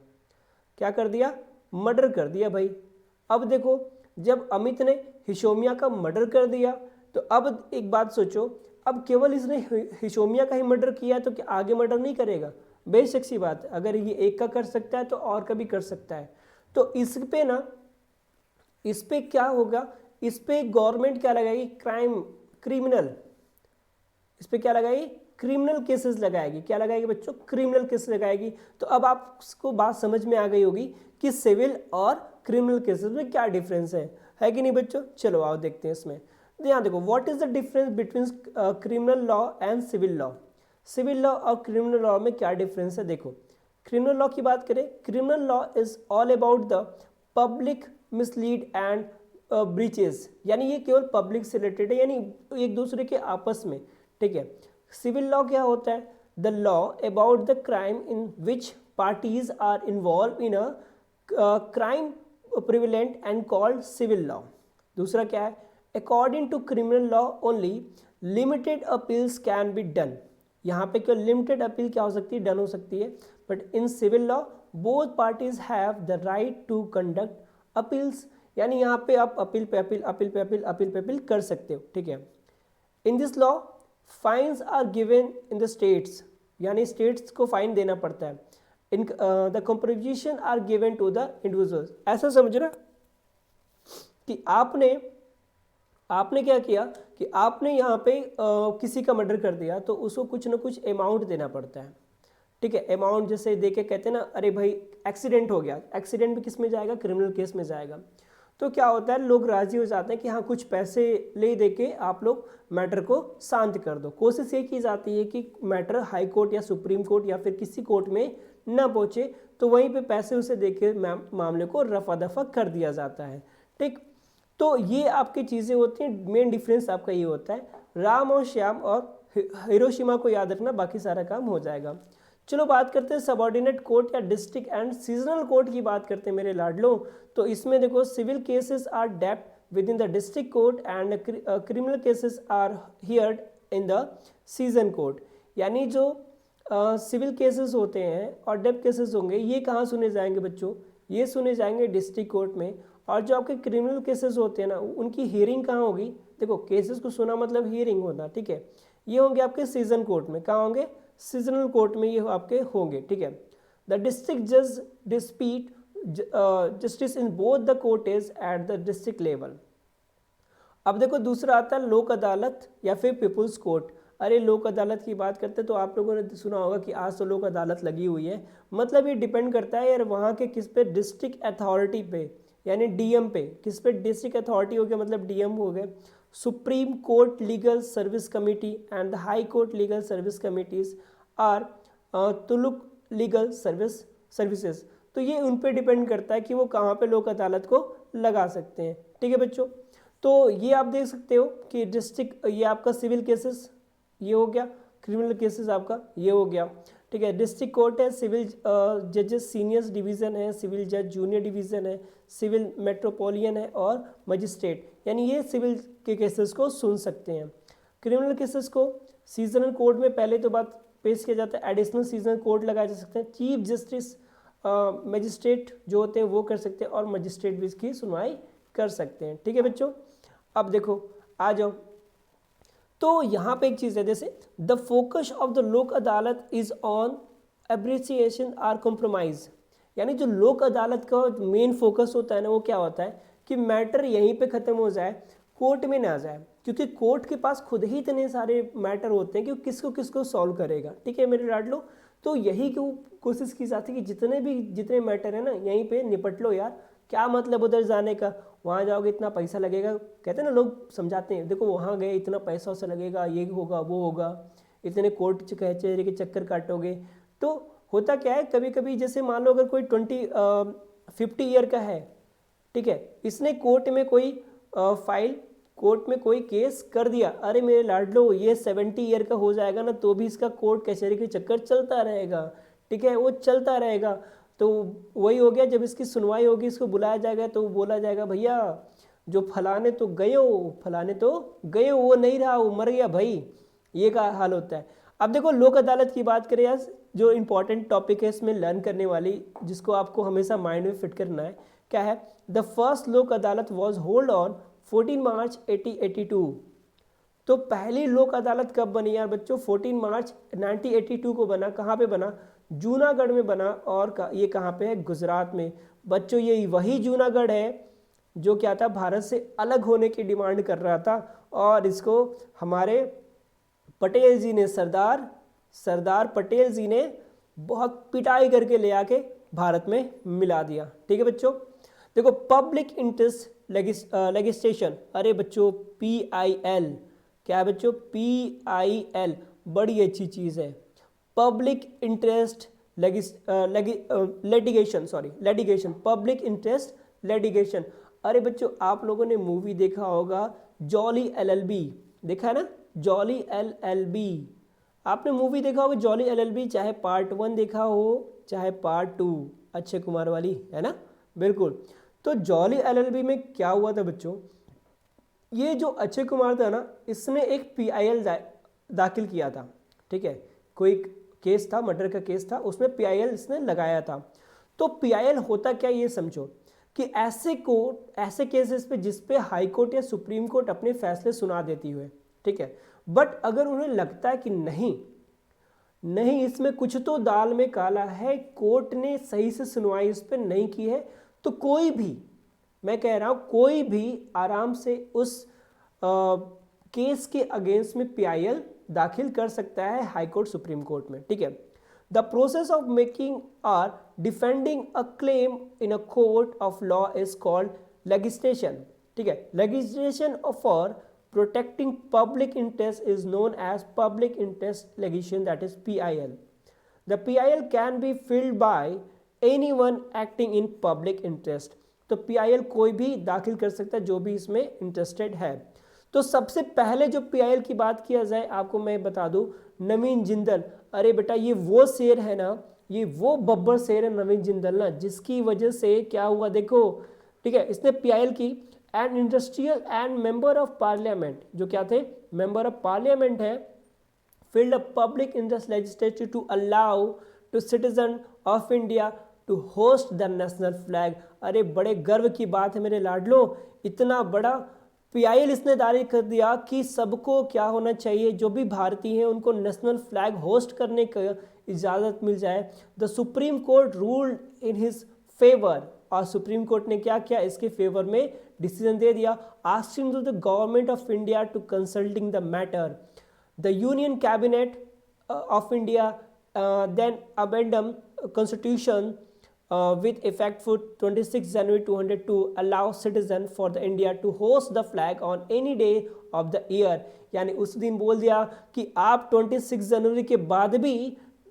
क्या कर दिया? मर्डर कर दिया भाई। अब देखो, जब अमित ने हिशोमिया का मर्डर कर दिया, तो अब एक बात सोचो, अब केवल इसने हिशोमिया का ही मर्डर किया, तो क्या आगे मर्डर नहीं करेगा? बेशक सी बात है, अगर ये एक का कर सकता है तो और का भी कर सकता है। तो इस पे ना, इस पे क्या होगा? इस पे गवर्नमेंट क्या लगाएगी? क्रिमिनल। इस पे क्या लगाएगी? क्रिमिनल केसेस लगाएगी। क्या लगाएगी बच्चों? क्रिमिनल केसेस लगाएगी। तो अब आपको बात समझ में आ गई होगी कि सिविल और क्रिमिनल केसेस में क्या डिफरेंस है कि नहीं बच्चों? चलो आओ देखते हैं इसमें। ध्यान देखो, what is the difference between criminal law and civil law? Civil law और क्रिमिनल लॉ में क्या डिफरेंस है? देखो, क्रिमिनल लॉ की बात करें, criminal law is all about the public mislead and breaches, यानी ये केवल पब्लिक से रिलेटेड है, यानी एक दूसरे के आपस में, ठीक है। सिविल लॉ क्या होता है? The law about the crime in which parties are involve in a crime prevalent and called civil law. दूसरा क्या है? According to criminal law only limited appeals can be done. यहाँ पे केवल लिमिटेड अपील क्या हो सकती है? डन हो सकती है। But in civil law both parties have the right to conduct appeals, यानी यहाँ पे आप अपील पे अपील, अपील पे अपील, अपील पे अपील कर सकते हो, ठीक है। In this law fines are given in the states, यानी स्टेट्स को फाइन देना पड़ता है। In the composition are given to the individuals. ऐसा समझना कि आपने क्या किया कि आपने यहाँ पे किसी का मर्डर कर दिया तो उसको कुछ ना कुछ अमाउंट देना पड़ता है, ठीक है। अमाउंट जैसे दे के कहते हैं ना, अरे भाई एक्सीडेंट हो गया, एक्सीडेंट भी किस में जाएगा? क्रिमिनल केस में जाएगा। तो क्या होता है, लोग राजी हो जाते हैं कि हाँ कुछ पैसे ले दे के आप लोग मैटर को शांत कर दो। कोशिश ये की जाती है कि मैटर हाई कोर्ट या सुप्रीम कोर्ट या फिर किसी कोर्ट में ना पहुँचे, तो वहीं पे पैसे उसे दे के मामले को रफा दफा कर दिया जाता है, ठीक। तो ये आपकी चीज़ें होती हैं। मेन डिफरेंस आपका ये होता है, राम और श्याम और हिरोशिमा को याद रखना, बाकी सारा काम हो जाएगा। चलो बात करते हैं सबऑर्डिनेट कोर्ट या डिस्ट्रिक्ट एंड सीजनल कोर्ट की बात करते हैं मेरे लाडलों। तो इसमें देखो, civil cases are dealt with in the district court and criminal cases are heard in the session court. यानी जो सिविल केसेस होते हैं और डेप्थ केसेस होंगे, ये कहाँ सुने जाएंगे बच्चों? ये सुने जाएंगे डिस्ट्रिक्ट कोर्ट में। और जो आपके क्रिमिनल केसेस होते हैं ना, उनकी हियरिंग कहाँ होगी? देखो, केसेस को सुना मतलब हियरिंग होना, ठीक है। ये होंगे आपके सीजन कोर्ट में। कहाँ होंगे? सीजनल कोर्ट में ये आपके होंगे, ठीक है। द डिस्ट्रिक्ट जज dispute justice in both the court is at the district level. अब देखो दूसरा आता है लोक अदालत या फिर पीपुल्स कोर्ट। अरे लोक अदालत की बात करते हैं तो आप लोगों ने सुना होगा कि आज तो लोक अदालत लगी हुई है। मतलब ये डिपेंड करता है यार वहाँ के किस पे, डिस्ट्रिक्ट अथॉरिटी पे, यानी डीएम पे। किस पे? डिस्ट्रिक्ट अथॉरिटी हो गया, मतलब डीएम हो गए। Supreme court legal service committee and the high court legal service committees are taluk legal services. तो ये उन पे डिपेंड करता है कि वो कहाँ पे लोक अदालत को लगा सकते हैं, ठीक है बच्चों। तो ये आप देख सकते हो कि डिस्ट्रिक्ट, ये आपका सिविल केसेस ये हो गया, क्रिमिनल केसेस आपका ये हो गया, ठीक है। डिस्ट्रिक्ट कोर्ट है, सिविल जजेस सीनियर्स डिवीज़न है, सिविल जज जूनियर डिवीज़न है, सिविल मेट्रोपोलियन है और मजिस्ट्रेट, यानी ये सिविल के केसेस को सुन सकते हैं। क्रिमिनल केसेस को सीजनल कोर्ट में पहले तो बात पेश किया जाता है, एडिशनल सीजनल कोर्ट लगाए जा सकते हैं। चीफ जस्टिस मजिस्ट्रेट जो होते हैं वो कर सकते हैं और मजिस्ट्रेट भी इसकी सुनवाई कर सकते हैं, ठीक है बच्चों। अब देखो आ जाओ, तो यहाँ पे एक चीज़ है, जैसे the focus of the Lok Adalat is on appreciation or compromise. यानी जो लोक अदालत का मेन फोकस होता है ना, वो क्या होता है कि मैटर यहीं पे ख़त्म हो जाए, कोर्ट में ना जाए, क्योंकि कोर्ट के पास खुद ही इतने सारे मैटर होते हैं कि किसको किसको सॉल्व करेगा, ठीक है मेरे लाडलो। तो यही क्यों कोशिश की जाती है कि जितने मैटर है ना यहीं पे निपट लो यार, क्या मतलब उधर जाने का, वहाँ जाओगे इतना पैसा लगेगा। कहते हैं ना, लोग समझाते हैं, देखो वहाँ गए इतना पैसा उससे लगेगा, ये होगा वो होगा, इतने कोर्ट कचहरी के चक्कर काटोगे। तो होता क्या है, कभी कभी जैसे मान लो अगर कोई 50 ईयर का है, ठीक है, इसने कोर्ट में कोई कोर्ट में कोई केस कर दिया, अरे मेरे लाडलो ये 70 ईयर का हो जाएगा ना, तो भी इसका कोर्ट कचहरी के चक्कर चलता रहेगा, ठीक है, वो चलता रहेगा। तो वही हो गया, जब इसकी सुनवाई होगी, इसको बुलाया जाएगा तो बोला जाएगा भैया जो फलाने तो गए हो, वो नहीं रहा, वो मर गया भाई, ये का हाल होता है। अब देखो लोक अदालत की बात करें यार, जो इंपॉर्टेंट टॉपिक है इसमें लर्न करने वाली, जिसको आपको हमेशा माइंड में फिट करना है, क्या है? द फर्स्ट लोक अदालत वॉज होल्ड ऑन 14 मार्च 1882। तो पहली लोक अदालत कब बनी यार बच्चों? 14 मार्च 1982 को बना। कहाँ पे बना? जूनागढ़ में बना। और ये कहाँ पे है? गुजरात में। बच्चों ये वही जूनागढ़ है जो क्या था, भारत से अलग होने की डिमांड कर रहा था, और इसको हमारे पटेल जी ने, सरदार पटेल जी ने बहुत पिटाई करके ले आके भारत में मिला दिया, ठीक है बच्चों। देखो पब्लिक इंटरेस्ट लेजिस्लेशन, अरे बच्चों PIL, क्या है बच्चों? PIL बड़ी अच्छी चीज़ है, public interest litigation, public interest litigation. अरे बच्चों आप लोगों ने मूवी देखा होगा जॉली LLB, देखा है ना, जॉली LLB। आपने मूवी देखा होगा जॉली LLB, चाहे पार्ट 1 देखा हो चाहे पार्ट 2, अक्षय कुमार वाली, है ना, बिल्कुल। तो जॉली LLB में क्या हुआ था बच्चों, ये जो अक्षय कुमार था ना, इसने एक PIL दाखिल किया था, ठीक है, कोई केस था, मर्डर का केस था, उसमें PIL इसने लगाया था। तो PIL होता क्या ये समझो कि ऐसे केसेस पे जिस पे हाई कोर्ट या सुप्रीम कोर्ट अपने फैसले सुना देती हुए, ठीक है, बट अगर उन्हें लगता है कि नहीं इसमें कुछ तो दाल में काला है, कोर्ट ने सही से सुनवाई इस पर नहीं की है, तो कोई भी, मैं कह रहा हूं कोई भी आराम से उस केस के अगेंस्ट में PIL दाखिल कर सकता है हाई कोर्ट सुप्रीम कोर्ट में, ठीक है। द प्रोसेस ऑफ मेकिंग और defending a claim in a court of law is called legislation, ठीक है। Legislation for protecting public interest is known as public interest legislation, that is PIL. The PIL can be filled by anyone acting in public interest. तो PIL कोई भी दाखिल कर सकता है जो भी इसमें इंटरेस्टेड है। तो सबसे पहले जो PIL की बात किया जाए, आपको मैं बता दूं, नवीन जिंदल। अरे बेटा ये वो शेर है ना, ये वो बब्बर शेर है नवीन जिंदल ना, जिसकी वजह से क्या हुआ देखो, ठीक है, इसने PIL की and industrial and member of parliament, जो क्या थे, मेंबर ऑफ पार्लियामेंट है, filed a public interest legislature to allow to citizen of India to host the national flag. अरे बड़े गर्व की बात है मेरे लाडलो, इतना बड़ा PIL इसने जारी कर दिया कि सबको क्या होना चाहिए, जो भी भारतीय हैं उनको नेशनल फ्लैग होस्ट करने की इजाज़त मिल जाए। The supreme court ruled in his favour, और सुप्रीम कोर्ट ने क्या किया, इसके फेवर में डिसीजन दे दिया। Asking to the government of India to consulting the matter, the union cabinet of India then amended constitution with effect for 26 January 202 allow citizen for the India to host the flag on any day of the year। यानी उस दिन बोल दिया कि आप 26 जनवरी के बाद भी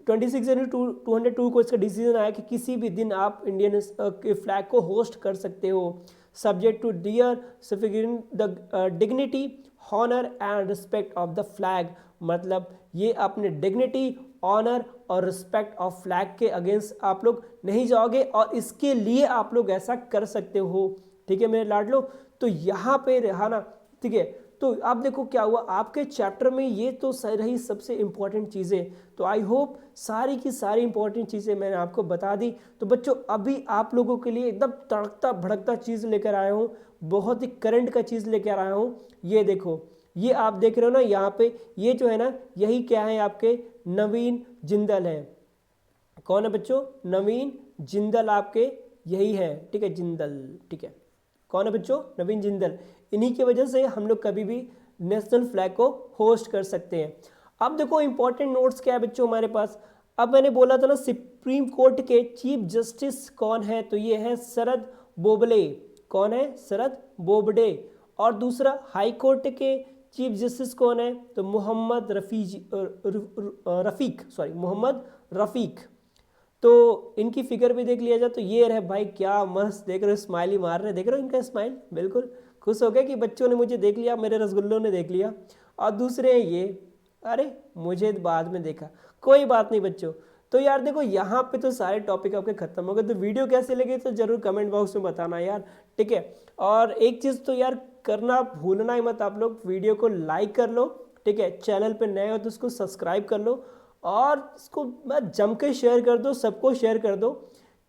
26 जनवरी 202 को इसका डिसीजन आया कि किसी भी दिन आप इंडियन के फ्लैग को होस्ट कर सकते हो, subject to dear safeguarding the dignity honour and respect of the flag. मतलब ये अपने डिग्निटी, ऑनर और रिस्पेक्ट ऑफ फ्लैग के अगेंस्ट आप लोग नहीं जाओगे, और इसके लिए आप लोग ऐसा कर सकते हो, ठीक है मेरे लाडलो। तो यहाँ पे रहा ना, ठीक है। तो आप देखो क्या हुआ आपके चैप्टर में, ये तो रही सबसे इंपॉर्टेंट चीज़ें। तो आई होप सारी की सारी इंपॉर्टेंट चीज़ें मैंने आपको बता दी। तो बच्चों अभी आप लोगों के लिए एकदम तड़कता भड़कता चीज़ लेकर आया हूँ, बहुत ही करंट का चीज़ लेकर आया हूँ। ये देखो, ये आप देख रहे हो ना यहाँ पे, ये जो है ना, यही क्या है आपके नवीन जिंदल है। कौन है बच्चों, नवीन जिंदल आपके यही है, ठीक है, जिंदल, ठीक है। कौन है बच्चों, नवीन जिंदल। इन्हीं की वजह से हम लोग कभी भी नेशनल फ्लैग को होस्ट कर सकते हैं। अब देखो इंपॉर्टेंट नोट्स क्या है बच्चों हमारे पास। अब मैंने बोला था ना सुप्रीम कोर्ट के चीफ जस्टिस कौन है, तो ये है शरद बोबडे। कौन है, शरद बोबडे। और दूसरा हाई कोर्ट के चीफ जस्टिस कौन है, तो मोहम्मद रफीक। तो इनकी फिगर भी देख लिया जाए तो ये रहे भाई, क्या मस्त देख रहे हो, स्माइली मार रहे, देख रहे हो इनका स्माइल, बिल्कुल खुश हो गया कि बच्चों ने मुझे देख लिया, मेरे रसगुल्लों ने देख लिया। और दूसरे हैं ये, अरे मुझे बाद में देखा, कोई बात नहीं बच्चों। तो यार देखो यहाँ पे तो सारे टॉपिक आपके खत्म हो गए। तो वीडियो कैसे लगे तो जरूर कमेंट बॉक्स में बताना यार, ठीक है। और एक चीज़ तो यार करना भूलना ही मत, आप लोग वीडियो को लाइक कर लो, ठीक है। चैनल पे नए हो तो उसको सब्सक्राइब कर लो, और इसको जम के शेयर कर दो, सबको शेयर कर दो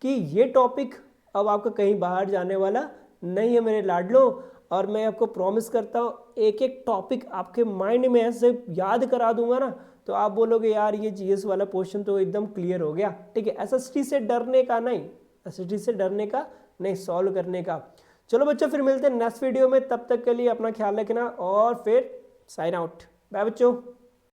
कि ये टॉपिक अब आपका कहीं बाहर जाने वाला नहीं है मेरे लाडलो। और मैं आपको प्रॉमिस करता हूँ एक एक टॉपिक आपके माइंड में ऐसे याद करा दूंगा ना, तो आप बोलोगे यार ये जीएस वाला पोर्शन तो एकदम क्लियर हो गया, ठीक है। एसएसटी से डरने का नहीं, एसएसटी से डरने का नहीं, सॉल्व करने का। चलो बच्चों फिर मिलते हैं नेक्स्ट वीडियो में, तब तक के लिए अपना ख्याल रखना और फिर साइन आउट, बाय बच्चों।